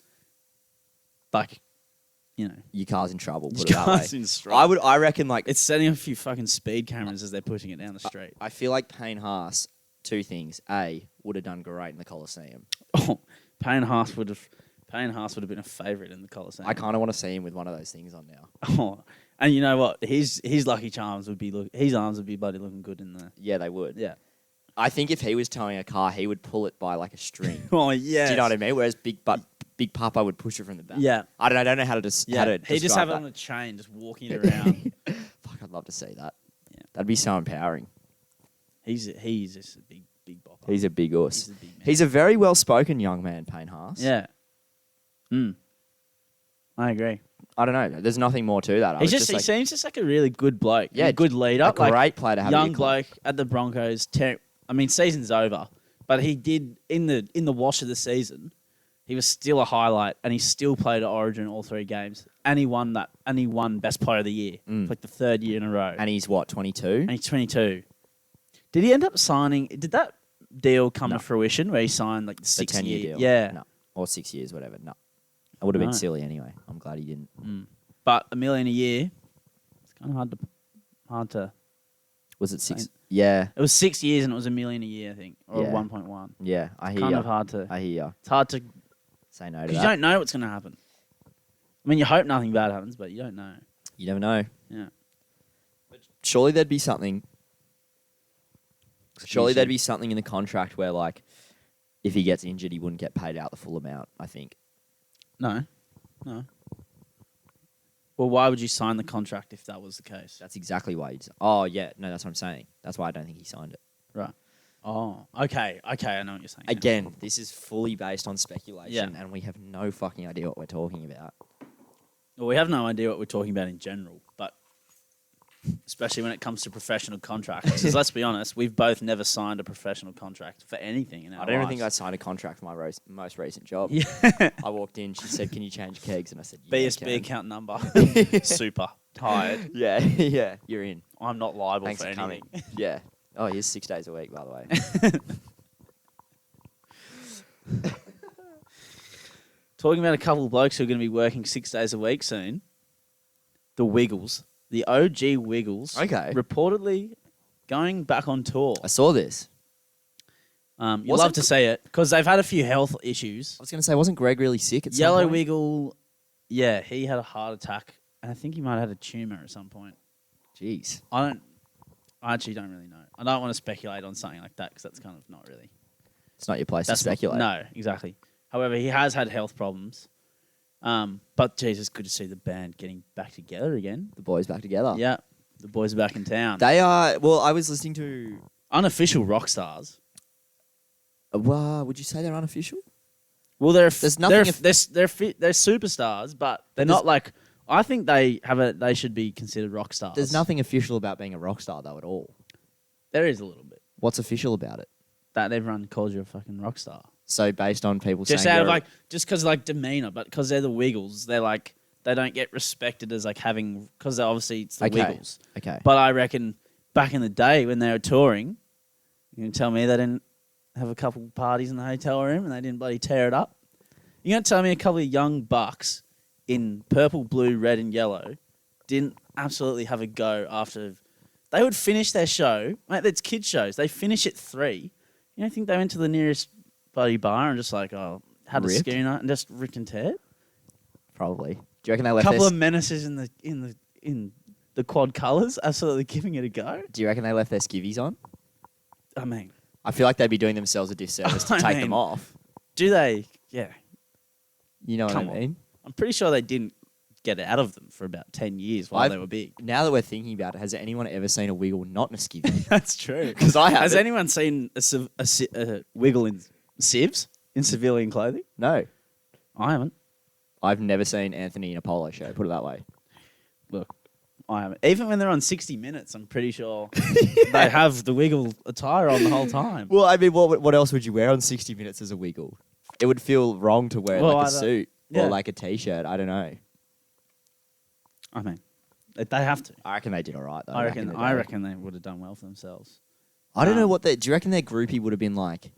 Your car's in trouble, put your it that way. car's in trouble. I reckon It's setting a few fucking speed cameras as they're pushing it down the street. I feel like Payne Haas, two things. A, would have done great in the Colosseum. Oh, Payne Haas would have been a favourite in the Colosseum. I kind of want to see him with one of those things on now. Oh, and you know what? His lucky charms would be his arms would be bloody looking good in there. Yeah, they would. Yeah. I think if he was towing a car, he would pull it by like a string. Oh yeah. Do you know what I mean? Whereas Big Papa would push it from the back. Yeah. I don't know how to how to He just describe have it that. on a chain, just walking it around. Fuck, I'd love to see that. Yeah. That'd be so empowering. He's just a big bopper. He's a big horse. He's a big man. He's a very well-spoken young man, Payne Haas. Yeah. I agree. I don't know. There's nothing more to that. He seems just like a really good bloke. Yeah, a good leader. a great player to have at young your club. bloke at the Broncos. Season's over, but he did in the wash of the season. He was still a highlight, and he still played at Origin all 3 games, and he won Best Player of the Year, like the 3rd year in a row. And he's what, 22? And he's 22. Did he end up signing? Did that deal come to fruition where he signed like the 10-year 6-year deal. Yeah, No. Or 6 years, whatever. No. It would have been No. silly anyway. I'm glad he didn't. but $1 million a year. It's kind of hard to. Was it 6? Yeah. It was 6 years and it was $1 million a year, I think, or Yeah. 1.1. Yeah. I hear Kind ya. of hard to. I hear ya. It's hard to. Say no to Because that. you don't know what's going to happen. I mean, you hope nothing bad happens, but you don't know. You never know. Yeah. Surely there'd be something. Surely Excuse there'd you. be something in the contract where, like, if he gets injured, he wouldn't get paid out the full amount, I think. No. Well, why would you sign the contract if that was the case? That's exactly why he'd. Oh, yeah. No, that's what I'm saying. That's why I don't think he signed it. Right. Oh, okay. I know what you're saying. Again, this is fully based on speculation, Yeah. and we have no fucking idea what we're talking about. Well, we have no idea what we're talking about in general, but especially when it comes to professional contracts. Because let's be honest, we've both never signed a professional contract for anything in our I don't even lives. think I signed a contract for my most recent job. Yeah. I walked in, she said, "Can you change kegs?" And I said, "Yeah, BSB I can." account number. Super. Tired. Yeah, yeah, you're in. I'm not liable Thanks for for anything. coming. Yeah. Oh, he's 6 days a week, by the way. Talking about a couple of blokes who are going to be working 6 days a week soon. The Wiggles. The OG Wiggles. Okay. Reportedly going back on tour. I saw this. You'd Was love it- to see it because they've had a few health issues. I was going to say, wasn't Greg really sick at some Yellow point? Wiggle, yeah, he had a heart attack. And I think he might have had a tumour at some point. Jeez. I actually don't really know. I don't want to speculate on something like that because that's kind of not really. It's not your place to That's not- speculate. No, exactly. However, he has had health problems. But Jesus, good to see the band getting back together again. The boys back together. Yeah, the boys are back in town. They are, well, I was listening to, Unofficial rock stars. would you say they're unofficial? Well, they're There's nothing they're superstars, but they're not like. I think they should be considered rock stars. There's nothing official about being a rock star, though, at all. There is a little bit What's official about it? that everyone calls you a fucking rock star. So based on people Just saying out of you're- like, just because like demeanor, but because they're the Wiggles, they're like they don't get respected as like having because obviously it's the Okay. Wiggles. Okay. But I reckon back in the day when they were touring, you can tell me they didn't have a couple parties in the hotel room and they didn't bloody tear it up. You're gonna tell me a couple of young bucks in purple, blue, red, and yellow didn't absolutely have a go after they would finish their show. Mate, it's kids shows. They finish at 3. You don't think they went to the nearest bloody bar and just like had a Ripped? schooner and just ripped and teared? Probably. Do you reckon they A left couple their, of menaces in the quad colours, absolutely giving it a go. Do you reckon they left their skivvies on? I mean, I feel like they'd be doing themselves a disservice to I take mean- them off. Do they? Yeah. You know Come what I on. mean? I'm pretty sure they didn't get it out of them for about 10 years while they were big. Now that we're thinking about it, has anyone ever seen a wiggle not in a skivvy? That's true. Because I haven't. Has anyone seen a wiggle in civs in civilian clothing? No. I haven't. I've never seen Anthony in a polo shirt, put it that way. Look, I haven't. Even when they're on 60 Minutes, I'm pretty sure they have the wiggle attire on the whole time. Well, I mean, what else would you wear on 60 Minutes as a wiggle? It would feel wrong to wear Well, like I a don't- suit yeah. or like a T-shirt. I don't know. I mean, they have to. I reckon they did all right, though. I back in the day. reckon they would have done well for themselves. I don't know what they... Do you reckon their groupie would have been like...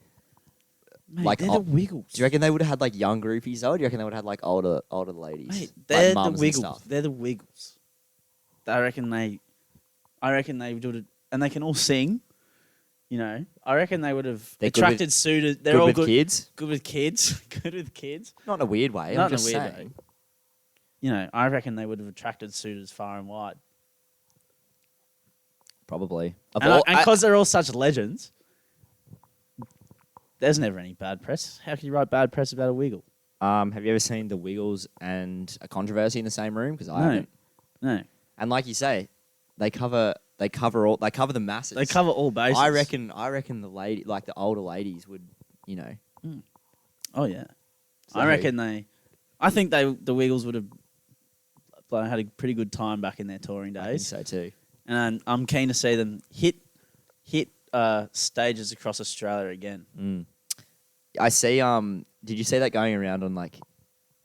Mate, Like, they're the Wiggles. Do you reckon they would have had like young groupies though? Or do you reckon they would have had like older ladies? Mate, like they're the mums and Wiggles. stuff? They're the Wiggles. I reckon they do it, and they can all sing. You know, I reckon they would have They're good attracted suitors. They're good all with good. kids? Good with kids. Good with kids. Not in a weird way. Not I'm in a just weird saying. way. You know, I reckon they would have attracted suitors far and wide. Probably. And because they're all such legends, there's never any bad press. How can you write bad press about a Wiggle? Have you ever seen the Wiggles and a controversy in the same room? Because I haven't. No. And like you say, they cover the masses. They cover all bases. I reckon the older ladies would, you know. Oh yeah. So I reckon I think the Wiggles would have had a pretty good time back in their touring I think days. so too. And I'm keen to see them hit stages across Australia again. I see. Did you see that going around on like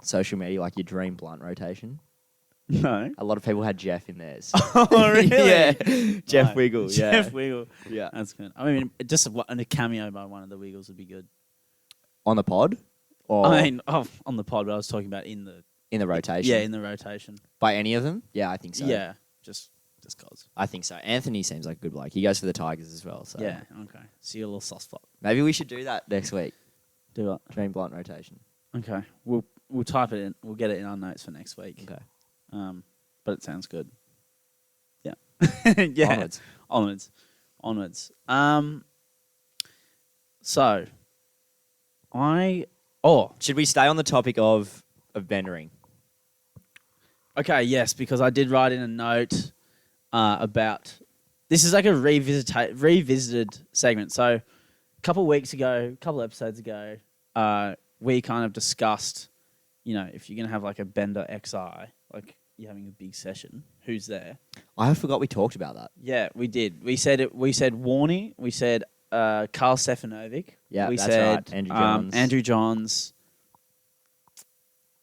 social media, like your dream blunt rotation? No. A lot of people had Jeff in theirs. Oh, really? Yeah, Jeff Right. Wiggle. Yeah, Jeff Wiggle. yeah. That's good. I mean, just a cameo by one of the Wiggles would be good. On the pod, or I mean, on the pod, but I was talking about in the rotation. Yeah, in the rotation. By any of them? Yeah, I think so. Yeah, just cause. I think so. Anthony seems like a good bloke. He goes for the Tigers as well. So Yeah. Okay. See a little soft spot. maybe we should do that next week. Do what? Dream blunt rotation. Okay. We'll type it in. We'll get it in our notes for next week. Okay. But it sounds good. Yeah. Yeah. Onwards. So, Should we stay on the topic of bendering? okay, yes, because I did write in a note about this is like a revisited segment. So, a couple episodes ago, we kind of discussed, you know, if you're gonna have like a Bender XI, like you're having a big session, who's there? I forgot we talked about that. Yeah, we did. We said Warney. We said Karl Stefanovic. Yeah, we that's said right. Andrew Johns. Andrew Johns.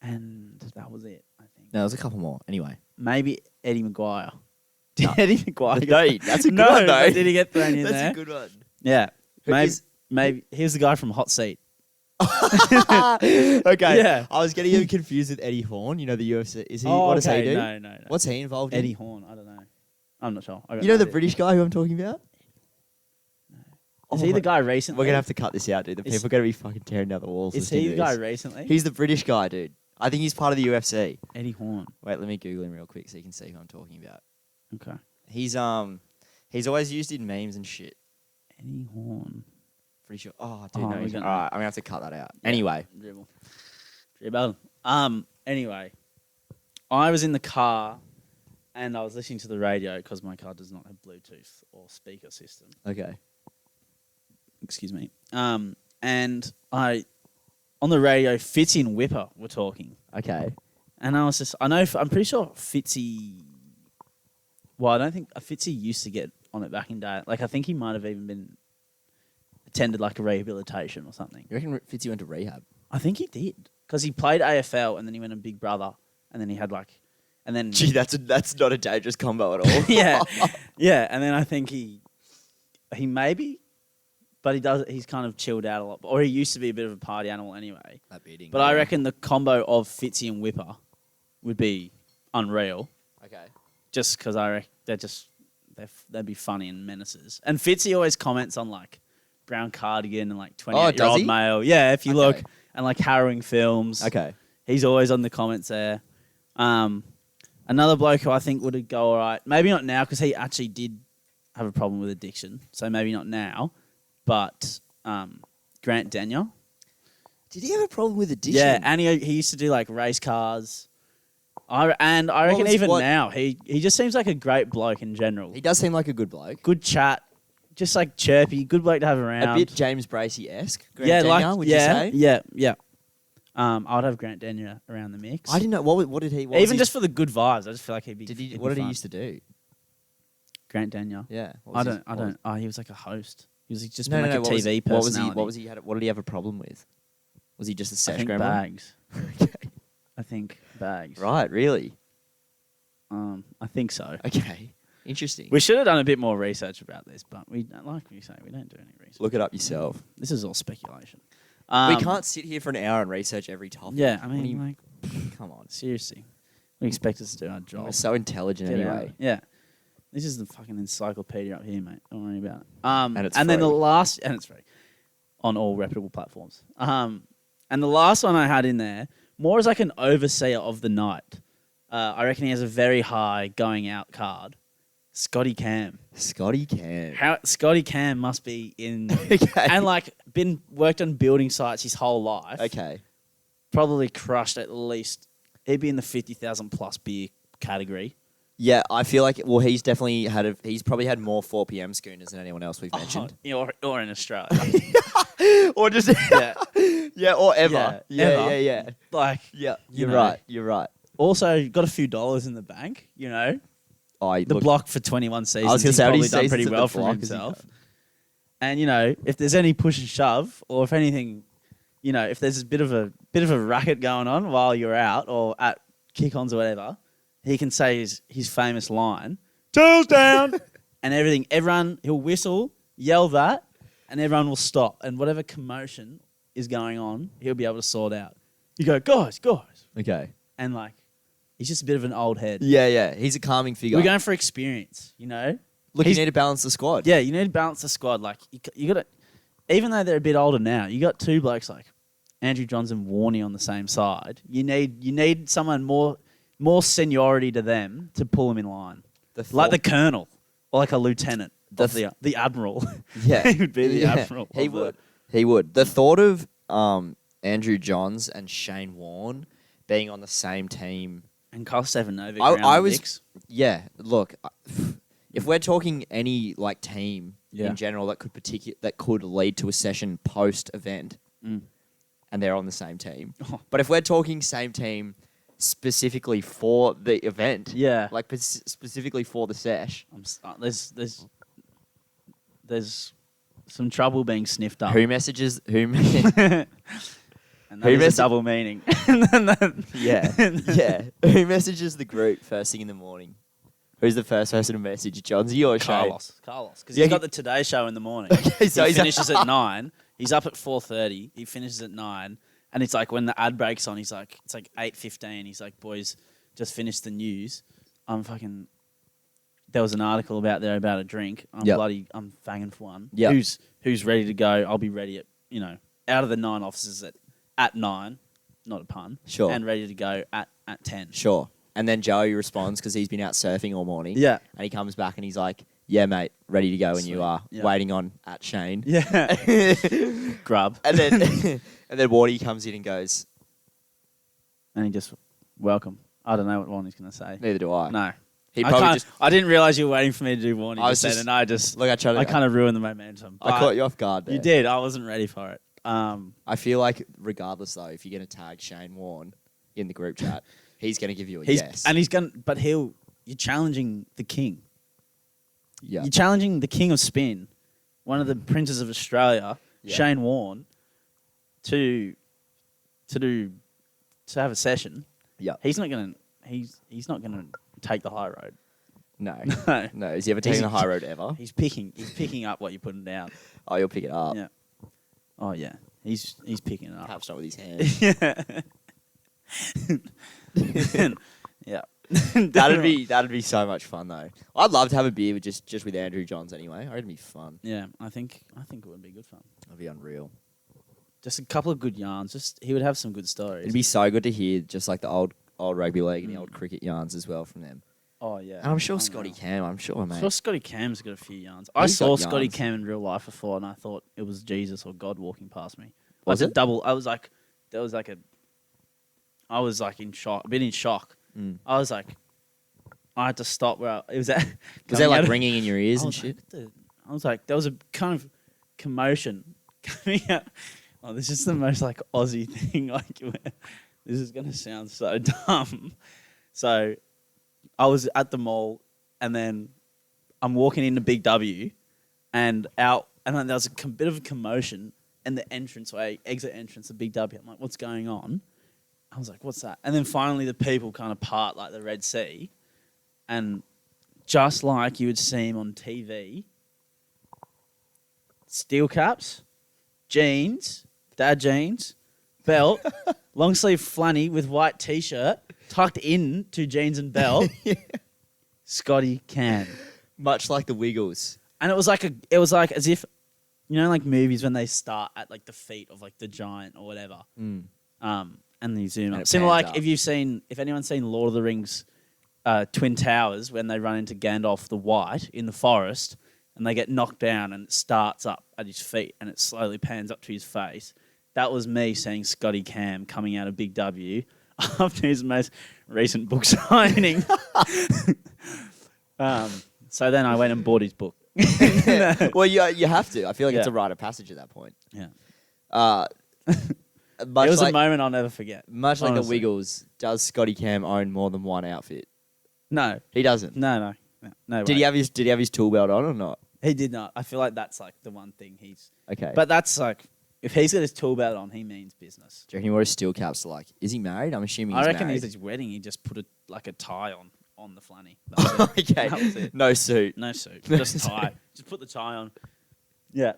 And that was it, I think. No, there's a couple more. Anyway. Maybe Eddie Maguire. No. Did Eddie Maguire? No, that's a good no, one, though. but did he get thrown in there? That's a good one. Yeah. Maybe. Is- Maybe he was the guy from Hot Seat. Okay. Yeah. I was getting him confused with Eddie Horn. You know the UFC. Is he? What does he do? No. What's he involved Eddie in? Horn? I don't know. I'm not sure. I got You know no the idea. British guy who I'm talking about? Is he the guy recently? We're gonna have to cut this out, dude. The Is- people are gonna be fucking tearing down the walls. Is listening he to the guy this. recently? He's the British guy, dude. I think he's part of the UFC. Eddie Horn. Wait, let me Google him real quick so you can see who I'm talking about. Okay. He's always used in memes and shit. Eddie Horn. Pretty sure. Oh, dude, Oh, no. we're He's, gonna- all right, I'm gonna have to cut that out. Anyway, Dribble. Anyway, I was in the car and I was listening to the radio because my car does not have Bluetooth or speaker system. okay. Excuse me. And on the radio, Fitzy and Whipper were talking, Okay. and I'm pretty sure Fitzy. Well, I don't think Fitzy used to get on it back in day. Like, I think he might have even attended like a rehabilitation or something. You reckon Fitzy went to rehab? I think he did because he played AFL and then he went on Big Brother and then he had and then Gee, that's not a dangerous combo at all. yeah, and then I think he maybe, but he's kind of chilled out a lot, or he used to be a bit of a party animal anyway. That beating. But I reckon the combo of Fitzy and Whipper would be unreal, Okay. just because I reckon they'd be funny and menaces. And Fitzy always comments on like Brown Cardigan and like 28-year-old he? male. Yeah, if you Okay. look, and like harrowing films. Okay. He's always on the comments there. Another bloke who I think would go all right. Maybe not now because he actually did have a problem with addiction. So maybe not now. But Grant Denyer. Did he have a problem with addiction? Yeah, and he used to do like race cars. I reckon now he just seems like a great bloke in general. He does seem like a good bloke. Good chat, just like chirpy, good bloke to have around. A bit James Bracey-esque. Grant Yeah, Denyer, like would you say? yeah. I'd have Grant Denyer around the mix. I didn't know what did he. What was Even he, just for the good vibes, I just feel like he'd be. what did he used to do? Grant Denyer. Yeah, I don't. Oh, he was like a host. He was just No, been like a TV personality. What was he? What did he have a problem with? Was he just a I sesh think grandma? bags. Okay. I think bags. Right, really? I think so. Okay, interesting. We should have done a bit more research about this, but like we say, we don't do any research. Look it up yourself. This is all speculation. We can't sit here for an hour and research every topic. Yeah, I What do mean, you- like, come on. seriously, we expect us to do our job. We're so intelligent Get anyway. out. Yeah. This is the fucking encyclopedia up here, mate. Don't worry about it. And it's then the free. last, and it's free on all reputable platforms. And the last one I had in there, more as like an overseer of the night. I reckon he has a very high going out card. Scotty Cam. Scotty Cam. How Scotty Cam must be in, Okay. and like worked on building sites his whole life. Okay. Probably crushed at least. He'd be in the 50,000 plus beer category. Yeah, I feel like he's definitely he's probably had more 4 p.m. schooners than anyone else we've mentioned. Or in Australia. Or just Yeah. or ever. Yeah, ever. Yeah. Like, Yeah, you you're know. right. You're right. also got a few dollars in the bank, you know. The block for 21 seasons. I was gonna he's say, how many probably done seasons pretty at well the for block has he himself. done? And, you know, if there's any push and shove, or if anything, you know, if there's a bit of a racket going on while you're out or at kick-ons or whatever, he can say his famous line, "Tails down," and everyone, he'll whistle, yell that, and everyone will stop. And whatever commotion is going on, he'll be able to sort out. You go, guys. Okay. And, like, he's just a bit of an old head. Yeah. He's a calming figure. We're going for experience, you know? Look, you need to balance the squad. Yeah, you need to balance the squad. Like, you got to, even though they're a bit older now, you got two blokes like Andrew Johns and Warney on the same side. You need someone more seniority to them to pull them in line. Like the colonel or like a lieutenant. The admiral. Yeah. He would be the admiral. He would. The thought of Andrew Johns and Shane Warne being on the same team. And Kyle Stevanovic I was. mix. Yeah. Look, if we're talking any like team Yeah. in general that could lead to a session post event, and they're on the same team. Oh. But if we're talking same team specifically for the event, Yeah. like specifically for the sesh, There's some trouble being sniffed up. who messages who? And that is a double meaning. Yeah. Who messages the group first thing in the morning? Who's the first person to message, Johnsy or Shane? Carlos. Because Yeah, he's got the Today Show in the morning. Okay, so he he's finishes at 9. He's up at 4:30. He finishes at 9. And it's like when the ad breaks on, it's like 8:15. He's like, boys, just finished the news. There was an article about a drink. I'm fanging for one. Yep. Who's ready to go? I'll be ready out of the 9 officers at 9, not a pun. Sure. And ready to go at 10. Sure. And then Joey responds because he's been out surfing all morning. Yeah. And he comes back and he's like, "Yeah, mate, ready to go when you Sweet. are." Yeah. Waiting on at Shane. Yeah. Grub. And then Wardy comes in and goes, And he just, welcome. I don't know what Warney's going to say. "Neither do I." No. He probably I didn't realise you were waiting for me to do Warney I was just then, just- and I just... Look, I kind of ruined the momentum. I But caught you off guard there. You did. I wasn't ready for it. I feel like regardless though, if you're going to tag Shane Warne in the group chat, he's going to give you a yes. And he's going to... But you're challenging the king. Yeah. You're challenging the king of spin, one of the princes of Australia, Yeah. Shane Warne, to have a session. Yeah. He's not going to take the high road. No. No. No. Has he ever taken the high road ever? He's picking up what you're putting down. Oh, you'll pick it up. Yeah. Oh yeah. He's picking it up. Perhaps not with his hands. Yeah. That'd be so much fun though. I'd love to have a beer with just with Andrew Johns anyway. I reckon it'd be fun. Yeah, I think it would be good fun. That'd be unreal. Just a couple of good yarns. He would have some good stories. It'd be so good to hear just like the old rugby league and the old cricket yarns as well from them. Oh yeah. And I'm sure I Scotty know. Cam. I'm sure, mate. I'm sure Scotty Cam's got a few yarns. I He's saw got Scotty yarns. Cam in real life before, and I thought it was Jesus or God walking past me. Was Like it? I was like, there was like I was like in shock, a bit in shock. Mm. I was like, I had to stop where it was at. Was there like ringing in your ears and shit? I was like, there was a kind of commotion coming out. Oh, this is the most like Aussie thing. Like, this is gonna sound so dumb. So, I was at the mall, and then I'm walking into Big W, and then there was a bit of a commotion in the exit entrance of Big W. I'm like, what's going on? I was like, what's that? And then finally, the people kind of part like the Red Sea, and just like you would see him on TV, steel caps, jeans, dad jeans, belt, long sleeve flannel with white t-shirt, tucked in to jeans and belt. Scotty Cam. Much like the Wiggles. And it was like as if, you know, like movies when they start at like the feet of like the giant or whatever. Mm. And they zoom And up. it Similar like pans up. if anyone's seen Lord of the Rings Twin Towers, when they run into Gandalf the White in the forest and they get knocked down and it starts up at his feet and it slowly pans up to his face. That was me seeing Scotty Cam coming out of Big W after his most recent book signing. So then I went and bought his book. Well, you have to. I feel like it's Yeah. a rite of passage at that point. Yeah. It was a moment I'll never forget. Much like the honestly. Wiggles, does Scotty Cam own more than one outfit? No, He doesn't. no. Did he have his tool belt on or not? He did not. I feel like that's like the one thing he's. Okay. But that's like, if he's got his tool belt on, he means business. do you reckon he wore his steel caps to like? Is he married? I'm assuming he's I reckon married. at his wedding, he just put a tie on the flanny. Okay. That was it. No suit. No suit, just tie. Just put the tie on. Yeah.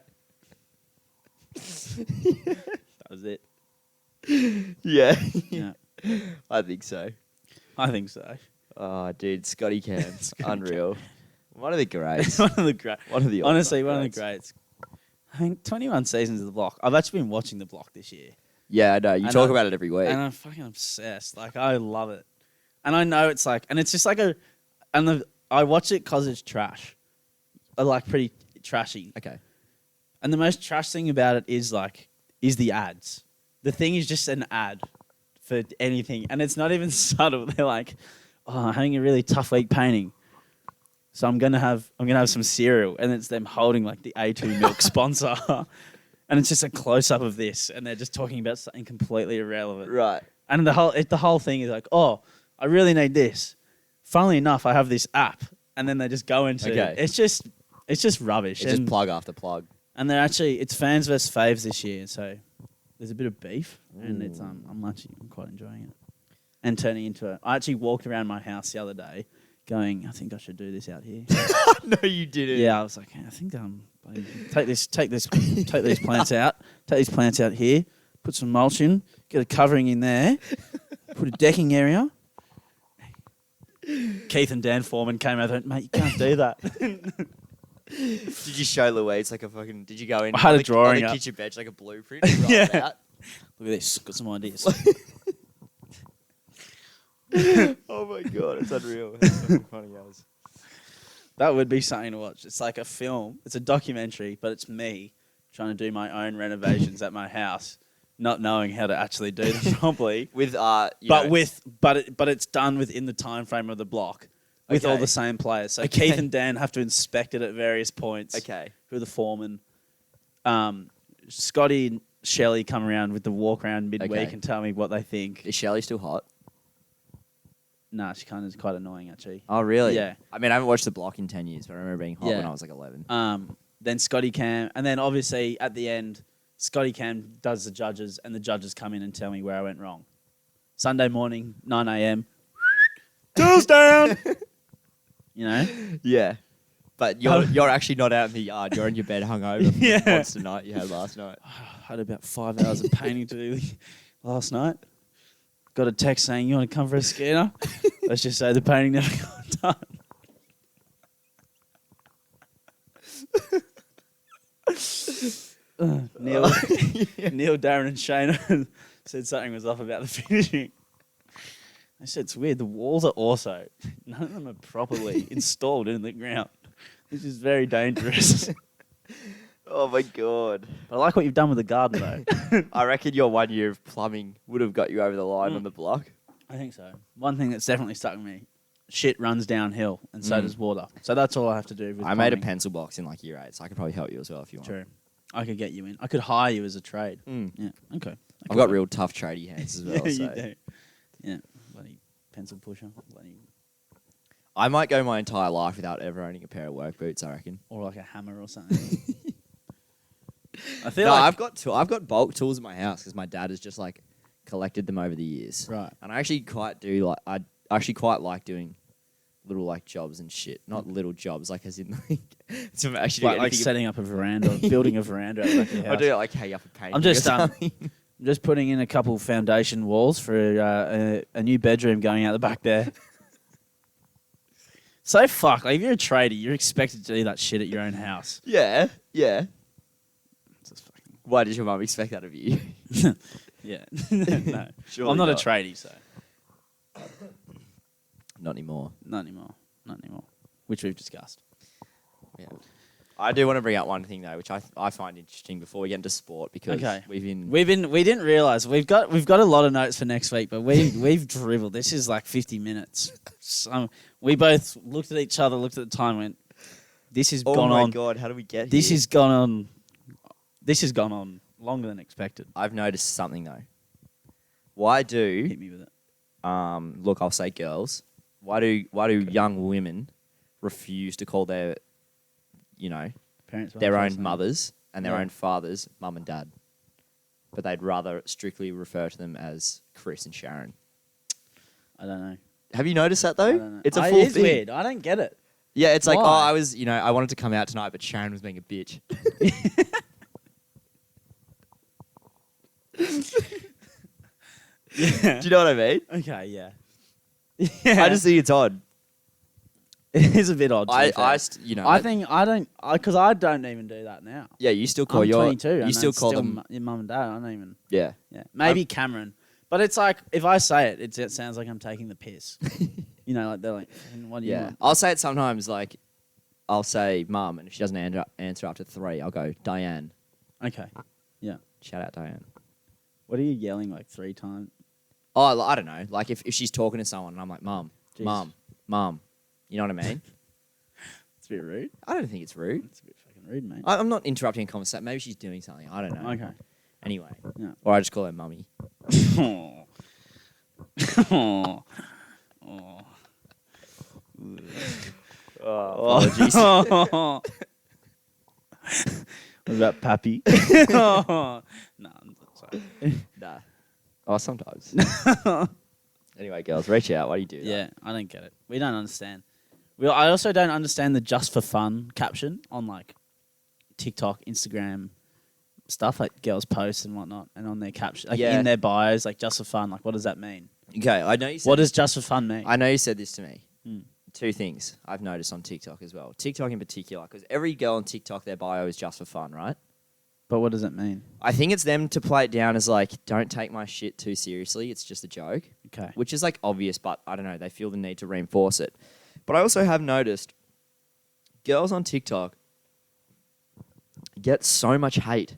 That was it. Yeah. Yeah, I think so. I think so. Oh, dude, Scotty Cam, unreal. One of the greats. One of the great. One of the Honestly, all-time one of the greats. I think 21 seasons of The Block. I've actually been watching The Block this year. Yeah, I know. You And talk I- about it every week. And I'm fucking obsessed. Like, I love it. And I know it's like, and it's just like I watch it because it's trash. Like, pretty trashy. Okay. And the most trash thing about it is the ads. The thing is just an ad for anything. And it's not even subtle. They're like, oh, I'm having a really tough week painting. So I'm gonna have some cereal. And it's them holding like the A2 milk sponsor. And it's just a close up of this. And they're just talking about something completely irrelevant. Right. And the whole thing is like, oh, I really need this. Funnily enough, I have this app. And then they just go into Okay. it's just rubbish. It's just And- plug after plug. and it's fans versus faves this year, so there's a bit of beef, and it's I'm quite enjoying it, and turning into it. I actually walked around my house the other day, going, I think I should do this out here. No, you didn't. Yeah, I was like, I think take these plants out, take these plants out here, put some mulch in, get a covering in there, put a decking area. Keith and Dan Foreman came over and mate, you can't do that. Did you show Louise like a fucking? Did you go in? I had on a the, drawing on the up. kitchen bench like a blueprint? And roll it Yeah. out? Look at this, got some ideas. Oh my god, it's unreal. That's so funny, guys. That would be something to watch. It's like a film. It's a documentary, but it's me trying to do my own renovations at my house, not knowing how to actually do them properly. With But it's done within the time frame of the block with all Okay. the same players. So Okay. Keith and Dan have to inspect it at various points. Okay. Who are the foremen? Scotty and Shelley come around with the walk around midweek Okay. and tell me what they think. Is Shelley still hot? Nah, she kind of is quite annoying actually. Oh really? Yeah. I mean, I haven't watched The Block in 10 years, but I remember being hot Yeah. when I was like 11. Then Scotty Cam, and then obviously at the end, Scotty Cam does the judges, and the judges come in and tell me where I went wrong. Sunday morning, 9 a.m. Tools down. You know, Yeah. But you're actually not out in the yard. You're in your bed hungover from Yeah. the monster night you had last night. I had about 5 hours of painting to do last night. Got a text saying, you want to come for a scanner? Let's just say the painting never got done. Neil, Darren, and Shane said something was off about the finishing. I said, it's weird. The walls are also, none of them are properly installed in the ground. This is very dangerous. Oh my god. But I like what you've done with the garden, though. I reckon your 1 year of plumbing would have got you over the line on the block. I think so. One thing that's definitely stuck with me: shit runs downhill, and so does water. So that's all I have to do. With I made a plumbing. pencil box in like year 8, so I could probably help you as well if you want. True. I could get you in. I could hire you as a trade. Yeah. Okay. I've got real tough tradie hands as well. Yeah, so. you do. Yeah. Bloody pencil pusher. Bloody. I might go my entire life without ever owning a pair of work boots, I reckon. Or like a hammer or something. I feel No, like I've got bulk tools in my house because my dad has just like collected them over the years. Right. And I actually I actually quite like doing little like jobs and shit. Not little jobs, like as in like so I'm actually doing like anything- setting up a veranda, building a veranda. At the back of your I'll house. do it like hang up a painting. I'm just or something. I'm just putting in a couple foundation walls for a new bedroom going out the back there. So fuck. Like if you're a tradie, you're expected to do that shit at your own house. Yeah. It's just fucking Why did your mum expect that of you? yeah. No, Surely I'm not a not. tradie, so Not anymore. not anymore. Which we've discussed. Yeah. I do want to bring up one thing though, which I find interesting before we get into sport because Okay. we didn't realize we've got a lot of notes for next week, but we've dribbled. This is like 50 minutes. So we both looked at each other, looked at the time, and went, "This has gone on. God, how do we get This here? has gone on. This has gone on longer than expected." I've noticed something though. Why do Hit me with it. look, I'll say girls. Why do young women refuse to call their Parents, their well, own first name. mothers and their Yeah. own fathers, mum and dad? But they'd rather strictly refer to them as Chris and Sharon. I don't know. Have you noticed that I though? don't know. It's a It full is thing. weird. I don't get it. Yeah, it's like, Why? I wanted to come out tonight, but Sharon was being a bitch. Yeah. Do you know what I mean? Okay. Yeah. I just think it's odd. it is a bit odd. To be fair. I think I don't because I don't even do that now. yeah, you still call I'm your 22. you and still it's call them your mum and dad. I don't even. yeah. Yeah. Maybe Cameron, but it's like if I say it, it sounds like I'm taking the piss. Like they're like, "What do you Yeah, want?" I'll say it sometimes. Like, I'll say mum, and if she doesn't answer after 3, I'll go Diane. Okay. Yeah. Shout out Diane. What are you yelling like 3 times? Oh, I don't know. Like if she's talking to someone, and I'm like, mum, Jeez. mum. You know what I mean? It's a bit rude. I don't think it's rude. It's a bit fucking rude, mate. I'm not interrupting a conversation. Maybe she's doing something. I don't know. Okay. Anyway, Yeah. or I just call her mummy. Oh. Oh. Apologies. What about Pappy? No, I'm sorry. Nah. Oh, sometimes. Anyway, girls, reach out. Why do you do that? Yeah, I don't get it. We don't understand. I also don't understand the just for fun caption on like TikTok, Instagram stuff, like girls post and whatnot, and on their caption, like Yeah. in their bios, like just for fun. Like, what does that mean? Okay, I know you said What does just for fun mean? I know you said this to me. Mm. 2 things I've noticed on TikTok as well. TikTok in particular, because every girl on TikTok, their bio is just for fun, right? But what does it mean? I think it's them to play it down as like, don't take my shit too seriously. It's just a joke, Okay. which is like obvious, but I don't know. They feel the need to reinforce it. But I also have noticed girls on TikTok get so much hate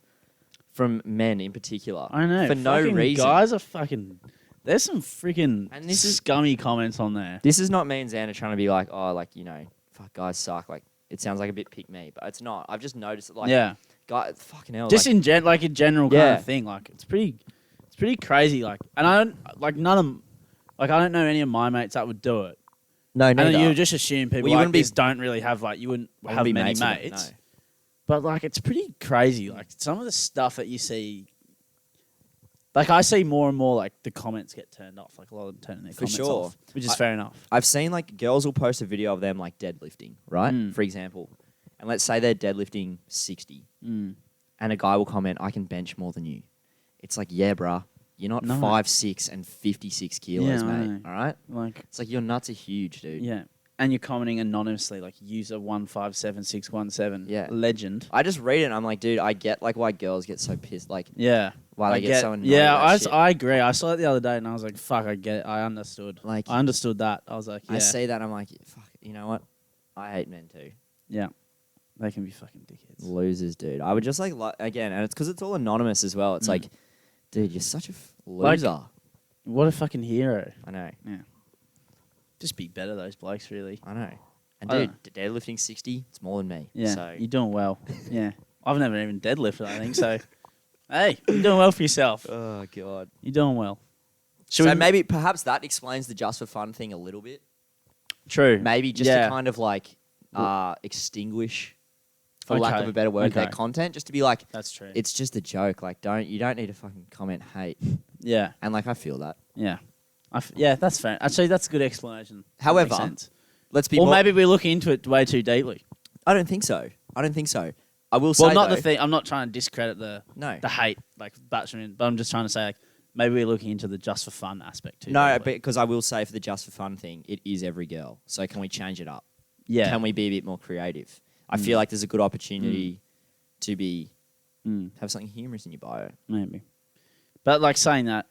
from men in particular. I know. For no fucking reason. Guys are fucking. There's some freaking And this is- scummy comments on there. This is not me and Xander trying to be like, oh, like, fuck, guys suck. Like, it sounds like a bit pick me, but it's not. I've just noticed it. Like, Yeah. guys, fucking hell. Just like, in general kind Yeah. of thing. Like it's pretty crazy. Like, and I don't like none of, like I don't know any of my mates that would do it. no, And neither. you just assume people Well, you like wouldn't be- this don't really have like you wouldn't I have wouldn't be many with them, mates. no. But like it's pretty crazy. Like some of the stuff that you see. Like I see more and more like the comments get turned off. Like a lot of them turning their For comments sure. off, which is fair enough. I've seen like girls will post a video of them like deadlifting, right? Mm. For example. And let's say they're deadlifting 60. Mm. And a guy will comment, I can bench more than you. It's like, yeah, bruh. You're not No. 5'6" and 56 kilos, Yeah, I mate. know. All right? Like It's like your nuts are huge, dude. yeah, and you're commenting anonymously like user 157617. Yeah. Legend. I just read it and I'm like, dude, I get like why girls get so pissed. Like, Yeah. why they get so annoyed. Yeah, about shit. I agree. I saw it the other day and I was like, fuck, I get it. I understood. Like, I understood that. I was like, yeah. I see that and I'm like, fuck, you know what? I hate men too. Yeah. They can be fucking dickheads. Losers, dude. I would just like again, and it's because it's all anonymous as well. It's like, dude, you're such a loser. What a fucking hero. I know. Yeah. Just be better, those blokes, really. I know. And I dude, deadlifting 60, it's more than me. Yeah, So you're doing well. Yeah. I've never even deadlifted, I think, so... Hey, you're doing well for yourself. oh god. You're doing well. So maybe perhaps that explains the just for fun thing a little bit. True. Maybe just to kind of like extinguish, for lack of a better word, their content. Just to be like, that's true. it's just a joke. Like, you don't need to fucking comment hate. Yeah. And like, I feel that. Yeah. Yeah, that's fair. Actually, that's a good explanation. However, makes sense. let's be or more... maybe we look into it way too deeply. I don't think so. I will say, well, not though, the thing. I'm not trying to discredit the hate, like bashing, but I'm just trying to say, like, maybe we're looking into the just for fun aspect too. No, because I will say for the just for fun thing, it is every girl. So can we change it up? Yeah. Can we be a bit more creative? I feel like there's a good opportunity to be have something humorous in your bio. Maybe. But like saying that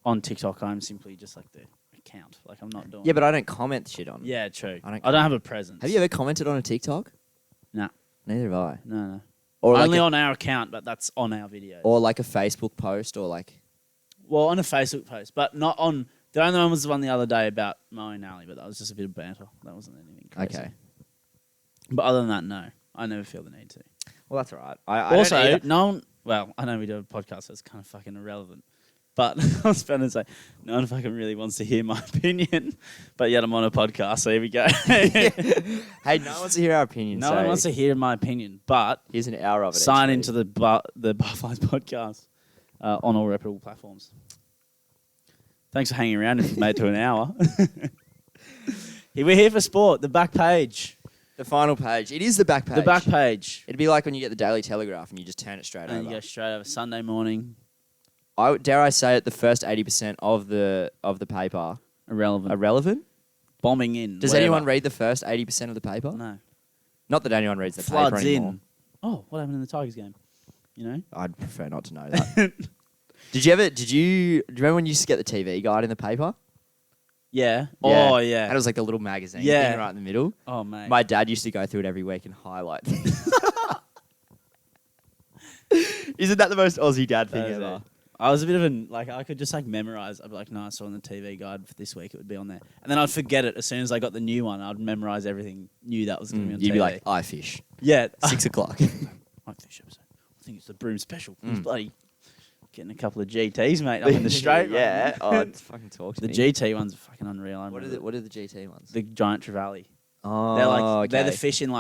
on TikTok, I'm simply just like the account. Like I'm not doing. Yeah, but I don't comment shit on. Yeah, true. I don't have a presence. Have you ever commented on a TikTok? No. Neither have I. No. Or only like on our account, but that's on our videos. Or like a Facebook post, or like. Well, on a Facebook post, but not on. The only one was the one the other day about Mo and Ali, but that was just a bit of banter. That wasn't anything crazy. Okay. But other than that, no. I never feel the need to. Well, that's all right. I also, no one... Well, I know we do a podcast, so it's kind of fucking irrelevant. But I was about to say, no one fucking really wants to hear my opinion. But yet I'm on a podcast, so here we go. Hey, no one wants to hear our opinion. No one wants to hear my opinion, but... Here's an hour of it. Sign into the Barflies podcast on all reputable platforms. Thanks for hanging around if you made it to an hour. We're here for sport, the back page. The final page. It is the back page. The back page. It'd be like when you get the Daily Telegraph and you just turn it straight over. And you go straight over Sunday morning. Dare I say it, the first 80% of the paper Irrelevant. Bombing in. Does anyone read the first 80% of the paper? No. Not that anyone reads the Floods paper anymore. in. Oh, what happened in the Tigers game? You know? I'd prefer not to know that. Do you remember when you used to get the TV guide in the paper? Yeah. Oh, yeah. And it was like the little magazine thing right in the middle. Oh, mate. My dad used to go through it every week and highlight. Isn't that the most Aussie dad thing ever? I was a bit of I could just memorize. I'd be like, no, I saw on the TV guide for this week, it would be on there. And then I'd forget it as soon as I got the new one. I'd memorize everything, knew that was going to be on TV. You'd be like, I fish. Yeah. 6 o'clock. I fish episode. I think it's the Broom Special. It's bloody getting a couple of GTs, mate, up in the straight. Yeah. Oh, it's fucking talk to the me. GT ones are fucking unreal. What are the GT ones? The giant trevally. Oh, they're the fish in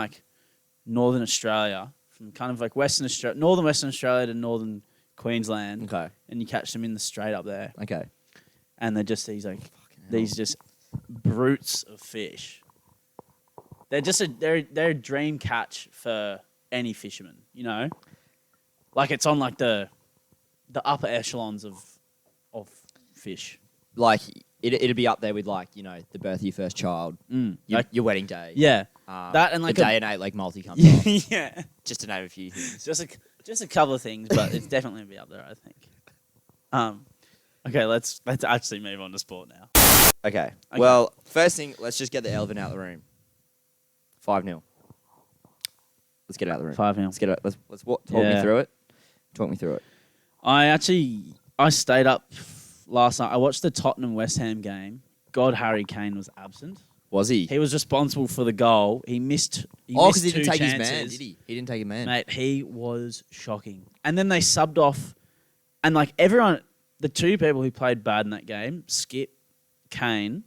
northern Australia, from kind of northern Western Australia to northern Queensland. Okay. And you catch them in the strait up there. Okay. And they're just these just brutes of fish. They're just they're a dream catch for any fisherman, you know? Like it's on the upper echelons of fish. Like it'd be up there with the birth of your first child, your wedding day. Yeah. That and the day and 8 multi comes off. Yeah. Just to name a few things. Just a couple of things, but it's definitely be up there, I think. Okay, let's actually move on to sport now. Okay. Well, first thing, let's just get the elephant out of the room. 5-0. Let's get it out of the room. 5-0. Let's get it. Let's talk me through it. Talk me through it. I stayed up last night. I watched the Tottenham West Ham game. God, Harry Kane was absent. Was he? He was responsible for the goal. He missed. Because he didn't take chances. his man, did he? He didn't take his man. Mate, he was shocking. And then they subbed off, and everyone, the two people who played bad in that game, Skip, Kane,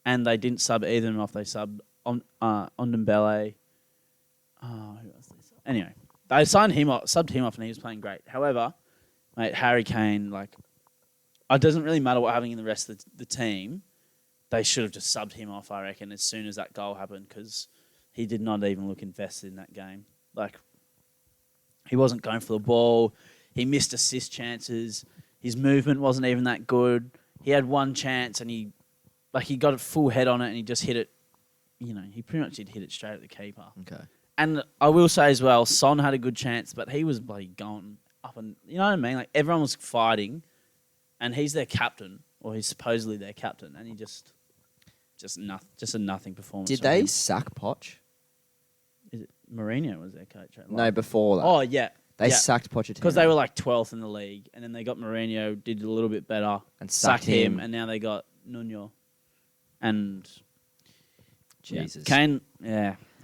and they didn't sub either of them off. They subbed on Ndombele. Who else they subbed? Anyway, they subbed him off, and he was playing great. However, mate, Harry Kane, it doesn't really matter what happening in the rest of the team. They should have just subbed him off, I reckon, as soon as that goal happened, because he did not even look invested in that game. He wasn't going for the ball. He missed assist chances. His movement wasn't even that good. He had one chance, and he got a full head on it, and he just hit it. He pretty much did hit it straight at the keeper. Okay. And I will say as well, Son had a good chance, but he was going up and, you know what I mean? Everyone was fighting, and he's their captain, or he's supposedly their captain, and he just a nothing performance. Did they sack Poch? Is it Mourinho was their coach. Right? No, before that. Oh, yeah. They yeah. sacked Pochettino. Because they were like 12th in the league, and then they got Mourinho, did a little bit better, And sacked sacked him, him. and now they got Nuno. And Jesus. Kane,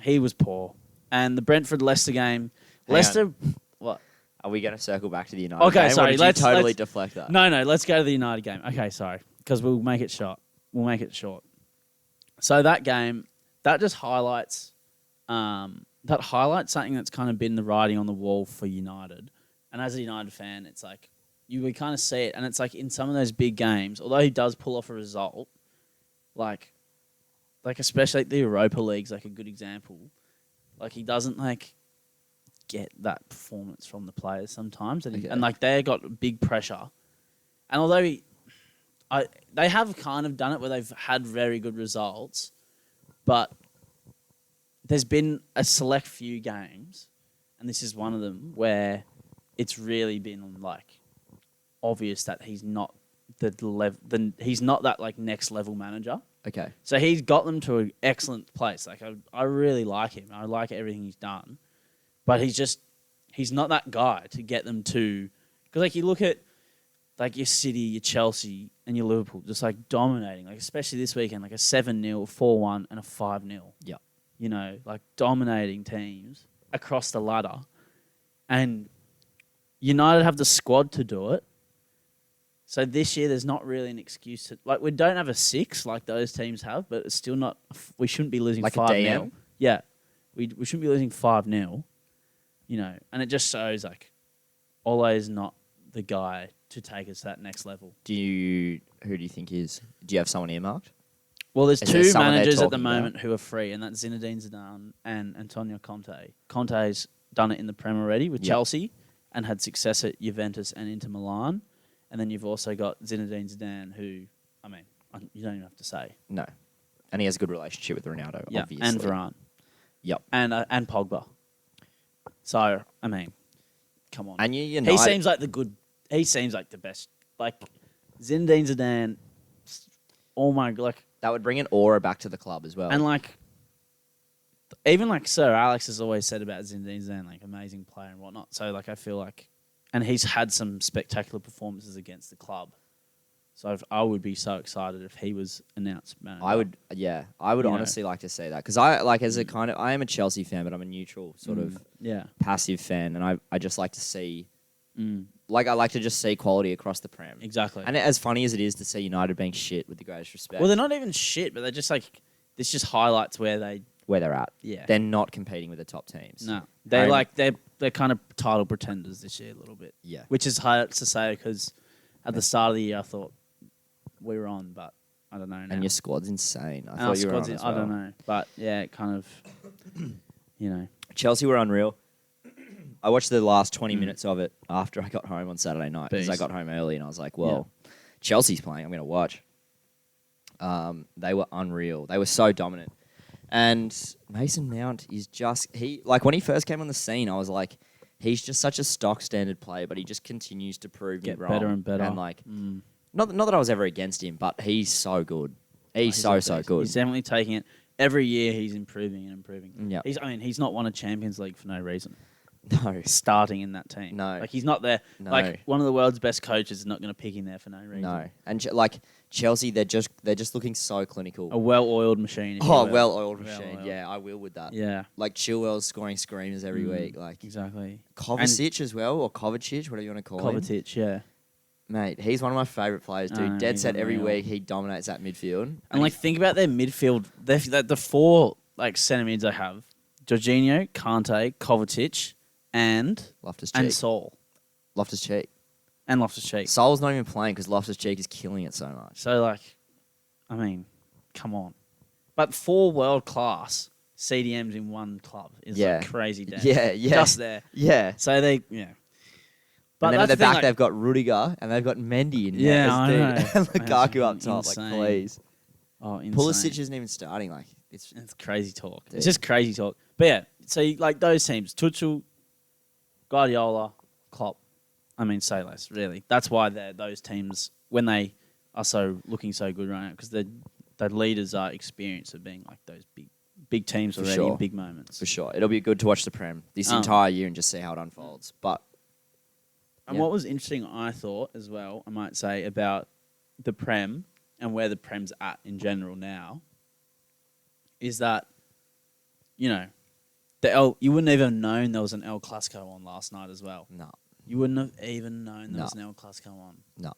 he was poor. And the Brentford-Leicester game, Leicester, what? Are we going to circle back to the United Okay, game? sorry, Or did let's- you totally let's- deflect that? No, let's go to the United game. Okay, sorry, because we'll make it short. So that game, that just highlights, something that's kind of been the writing on the wall for United. And as a United fan, it's like we kind of see it, and it's like in some of those big games, although he does pull off a result, like especially the Europa League's like a good example. Like he doesn't like get that performance from the players sometimes, and, Okay. and like they got big pressure. And although they have kind of done it where they've had very good results, but there's been a select few games, and this is one of them where it's really been like obvious that he's not he's not that like next level manager. Okay. So he's got them to an excellent place. Like I really like him. I like everything he's done, but he's not that guy to get them to. Because like you look at like your City, your Chelsea, and your Liverpool, just like dominating. Like especially this weekend, like a 7-0, 4-1, and a 5-0. Yeah. You know, like dominating teams across the ladder, and United have the squad to do it. So this year, there's not really an excuse to like we don't have a 6 like those teams have, but it's still not. We shouldn't be losing Like a 5-0. DM? Yeah, we shouldn't be losing 5-0. You know, and it just shows like Ole is not the guy to take us to that next level. Who do you think is? Do you have someone earmarked? Well, there's Is there 2 someone they're managers at the talking about? moment who are free, and that's Zinedine Zidane and Antonio Conte. Conte's done it in the Prem already with Yep. Chelsea and had success at Juventus and Inter Milan. And then you've also got Zinedine Zidane, who, I mean, you don't even have to say. No. And he has a good relationship with Ronaldo, Yeah, obviously. and Varane. Yep. And Pogba. So, I mean, come on. And United. He seems like the best. Like, Zinedine Zidane, oh my, like, that would bring an aura back to the club as well. and like, even like Sir Alex has always said about Zinedine Zidane, like, amazing player and whatnot. So, like, I feel like, and he's had some spectacular performances against the club. So I would be so excited if he was announced manager. I would You know. honestly like to see that because I like as a kind of I am a Chelsea fan, but I'm a neutral sort of passive fan, and I just like to see like I like to just see quality across the Prem. Exactly. And as funny as it is to see United being shit, with the greatest respect, Well, they're not even shit, but they're just like this. Just highlights where where they're at, yeah. they're not competing with the top teams. No, they're I- like they're kind of title pretenders this year a little bit. Yeah. Which is hard to say because at the start of the year I thought we were on, but I don't know now. And your squad's insane. I And thought our you were squad's on as I don't well. know, but yeah, it kind of, you know. Chelsea were unreal. I watched the last 20 minutes of it after I got home on Saturday night because I Beast. got home early and I was like, well, Chelsea's playing. I'm going to watch. They were unreal. They were so dominant. And Mason Mount is just... when he first came on the scene, I was like, he's just such a stock standard player, but he just continues to prove me Get wrong. better and better. And not that I was ever against him, but he's so good. He's so good. He's definitely taking it. Every year he's improving and improving. Yeah. He's not won a Champions League for no reason. No. Starting in that team. No. Like, he's not there. No. Like, one of the world's best coaches is not going to pick him there for no reason. No. And Chelsea, they're just looking so clinical. A well-oiled machine. if you Oh, will. well-oiled machine. Well-oiled. Yeah, I will with that. Yeah, Like Chilwell's scoring screamers every week. Like exactly. Kovacic as well, or Kovacic, whatever you want to call him. Kovacic, yeah. Mate, he's one of my favourite players, dude. Oh, Dead he's set every unreal. week. He dominates that midfield. And, like, think about their midfield. The 4, like, centre mids they have. Jorginho, Kante, Kovacic, and Loftus-Cheek. Saul. Loftus-Cheek. And Loftus-Cheek. Saul's not even playing because Loftus-Cheek is killing it so much. So, like, I mean, come on. But 4 world-class CDMs in one club is Yeah. like crazy day. Yeah. Just there. Yeah. So they, yeah. And then at that's the thing, back, like- they've got Rudiger and they've got Mendy in Yeah, there. I dude. know. And Lukaku up top. Insane. Like, please. Oh, insane. Pulisic isn't even starting. Like, it's It's crazy talk. Dude. It's just crazy talk. But yeah, so like those teams, Tuchel, Guardiola, Klopp. I mean, say less, really. That's why those teams, when they are looking so good right now, because the leaders are experienced of being like those big big teams For already sure. in big moments. For sure. It'll be good to watch the Prem this entire year and just see how it unfolds. But And what was interesting, I thought, as well, I might say, about the Prem and where the Prem's at in general now, is that, you know, you wouldn't even have known there was an El Clasico on last night as well. no. You wouldn't have even known there was an El Clasico on. No.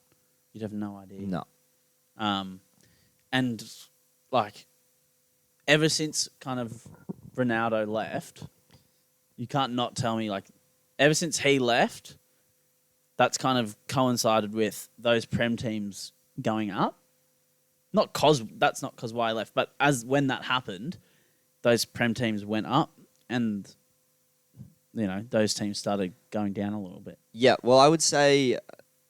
You'd have no idea. No. And, like, ever since kind of Ronaldo left, you can't not tell me, like, ever since he left, that's kind of coincided with those Prem teams going up. That's not cause why he left, but when that happened, those Prem teams went up, and those teams started going down a little bit. Yeah, well, I would say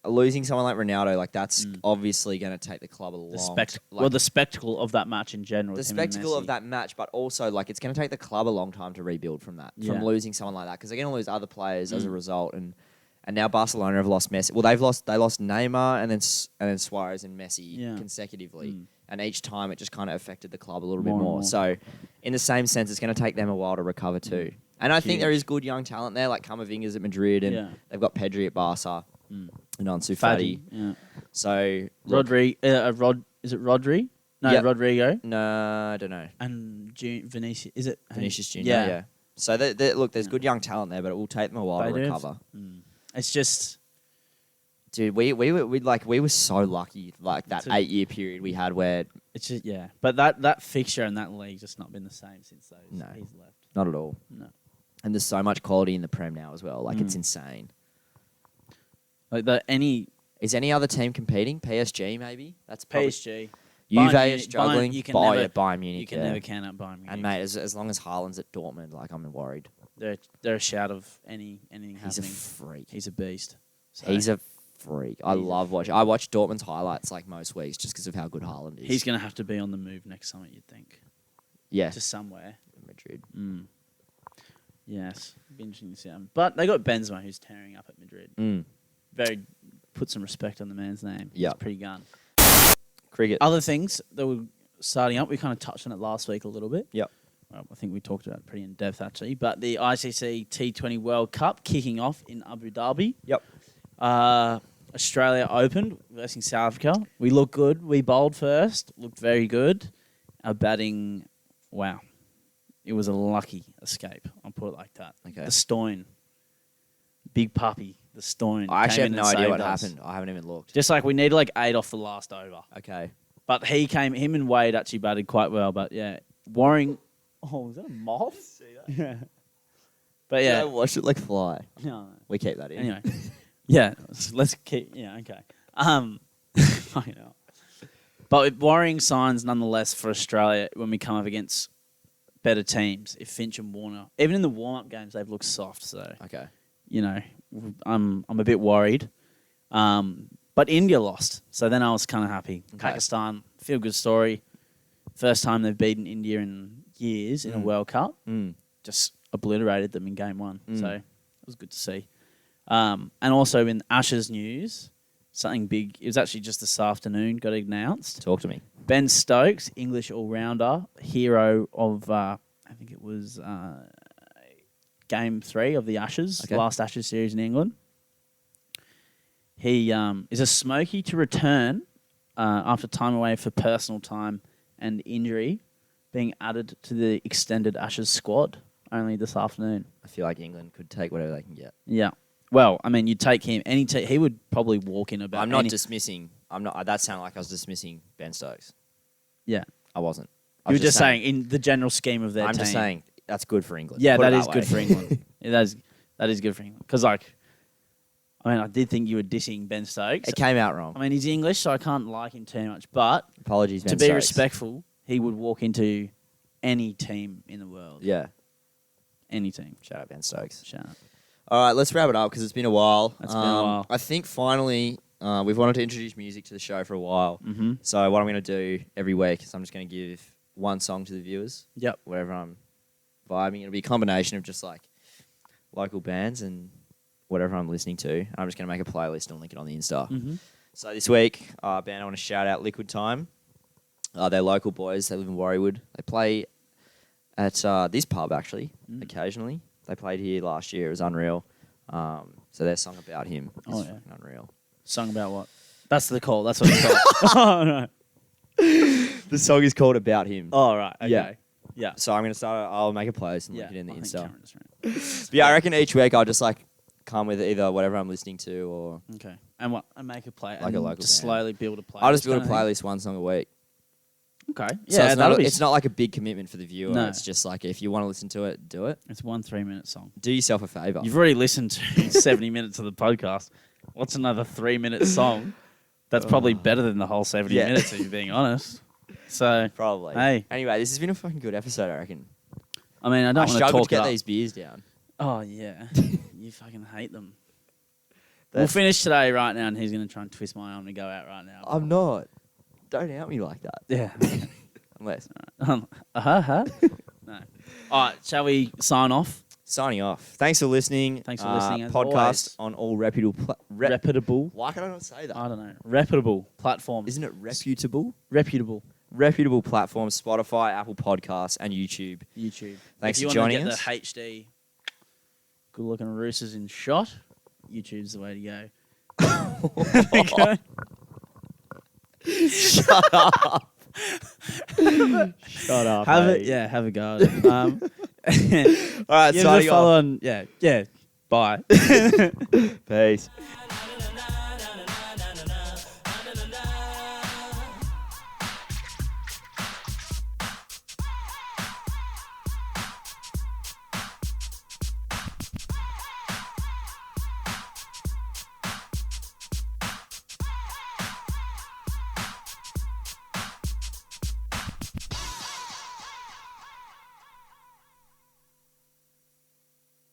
losing someone like Ronaldo, like that's obviously going to take the club along. The spectacle of that match in general. The spectacle of that match, but also like it's going to take the club a long time to rebuild from that, from losing someone like that, because they're going to lose other players as a result, and now Barcelona have lost Messi. Well, they lost Neymar and then Suarez and Messi consecutively, and each time it just kind of affected the club a little bit more. So, in the same sense, it's going to take them a while to recover too. And I think there is good young talent there, like Camavinga's at Madrid, and they've got Pedri at Barca, and Ansu Fati. Yeah. So is it Rodri? No, Rodrigo. No, I don't know. And Vinicius. Is it Vinicius Junior? Yeah. So look, there's good young talent there, but it will take them a while to recover. It's just, dude, we were so lucky, like that 8-year period we had where it's just But that fixture and that league's just not been the same since he's left. Not at all. No. And there's so much quality in the Prem now as well. Like it's insane. Like is any other team competing? PSG maybe? That's probably PSG. Juve is struggling. Bayern Munich. You can never count out Bayern Munich. And mate, as long as Haaland's at Dortmund, like I'm worried. They're a shout of anything happening. He's a freak. He's a beast. So he's a freak. I love watching. I watch Dortmund's highlights like most weeks just because of how good Haaland is. He's going to have to be on the move next summer, you'd think. Yeah. To somewhere. Madrid. Yes. It'd be interesting to see him. But they got Benzema, who's tearing up at Madrid. Put some respect on the man's name. Yeah. He's pretty gun. Cricket. Other things that were starting up, we kind of touched on it last week a little bit. Yep. I think we talked about it pretty in depth, actually. But the ICC T20 World Cup kicking off in Abu Dhabi. Yep. Australia opened versus South Africa. We looked good. We bowled first. Looked very good. Our batting, wow. It was a lucky escape. I'll put it like that. Okay. The Stoin. Big puppy. The Stoin. I actually have no idea what happened. I haven't even looked. Just like we needed like 8 off the last over. Okay. But him and Wade actually batted quite well. But yeah, Waring. Oh, was that a moth? See that? Yeah. But yeah. I watched it like fly. No. We keep that in. Anyway. Yeah. Let's keep. Yeah. Okay. Fucking hell. But with worrying signs nonetheless for Australia when we come up against better teams. If Finch and Warner, even in the warm-up games, they've looked soft. So okay. I'm a bit worried. But India lost, so then I was kind of happy. Okay. Pakistan, feel good story. First time they've beaten India in years in a World Cup. Just obliterated them in game 1. So it was good to see. And also in Ashes news, something big. It was actually just this afternoon, got announced. Talk to me. Ben Stokes, English all-rounder, hero of, I think it was Game 3 of the Ashes, last Ashes series in England. He is a smoky to return after time away for personal time and injury, being added to the extended Ashes squad only this afternoon. I feel like England could take whatever they can get. Yeah. Well, I mean, you'd take him. He would probably walk in about. I'm not dismissing. I'm not. That sounded like I was dismissing Ben Stokes. Yeah. I wasn't. You were just saying in the general scheme of their team. I'm just saying that's good for England. Yeah, that is good for England. That is good for England. Because, I did think you were dissing Ben Stokes. It came out wrong. I mean, he's English, so I can't like him too much. But apologies, Ben to be Stokes. respectful, he would walk into any team in the world. Yeah. Any team. Shout out Ben Stokes. Shout out. All right, let's wrap it up because it's been a while. It's been a while. I think finally we've wanted to introduce music to the show for a while. Mm-hmm. So what I'm going to do every week is I'm just going to give one song to the viewers. Yep. Whatever I'm vibing. It'll be a combination of just like local bands and whatever I'm listening to. And I'm just going to make a playlist and link it on the Insta. Mm-hmm. So this week, band I want to shout out Liquid Time. They're local boys. They live in Warriewood. They play at this pub, actually, occasionally. They played here last year. It was unreal. So their song about him is fucking unreal. Song about what? That's the call. That's what it's called. Oh, no. The song is called About Him. Oh, right. Okay. Yeah. Yeah. So I'm going to start. I'll make a post and link it in the I think Insta. Cameron just But yeah, I reckon each week I'll just like come with either whatever I'm listening to or ran. Okay. And what? And make a play. Like and a local just band. slowly build a playlist. I'll just build a kind of thing? playlist one song a week. Okay. So Yeah, that'll be. it's not like a big commitment for the viewer. No. It's just like if you want to listen to it, do it. It's 1 3-minute song. Do yourself a favor. You've already listened to 70 minutes of the podcast. What's another 3-minute song? That's probably better than the whole 70 minutes, if you're being honest. So, Probably. Hey. Anyway, this has been a fucking good episode, I reckon. I mean, I I don't want to struggled talk to it get up. these beers down. Oh, yeah. You fucking hate them. We'll finish today right now, and he's going to try and twist my arm to go out right now. I'm not. Don't out me like that. Yeah. Unless. No. All right, shall we sign off? Signing off. Thanks for listening. Thanks for listening, as Podcast always. on all reputable. Reputable. Why can I not say that? I don't know. Reputable platforms. Isn't it reputable? Reputable. Reputable platforms: Spotify, Apple Podcasts, and YouTube. YouTube. Thanks if for you want joining to us. get the HD, good-looking roosters in shot, YouTube's the way to go. Okay. Shut up. Shut up. Have mate. it. Yeah, have a go at it. All right, Give us a signing follow off. on. Yeah. Bye. Peace.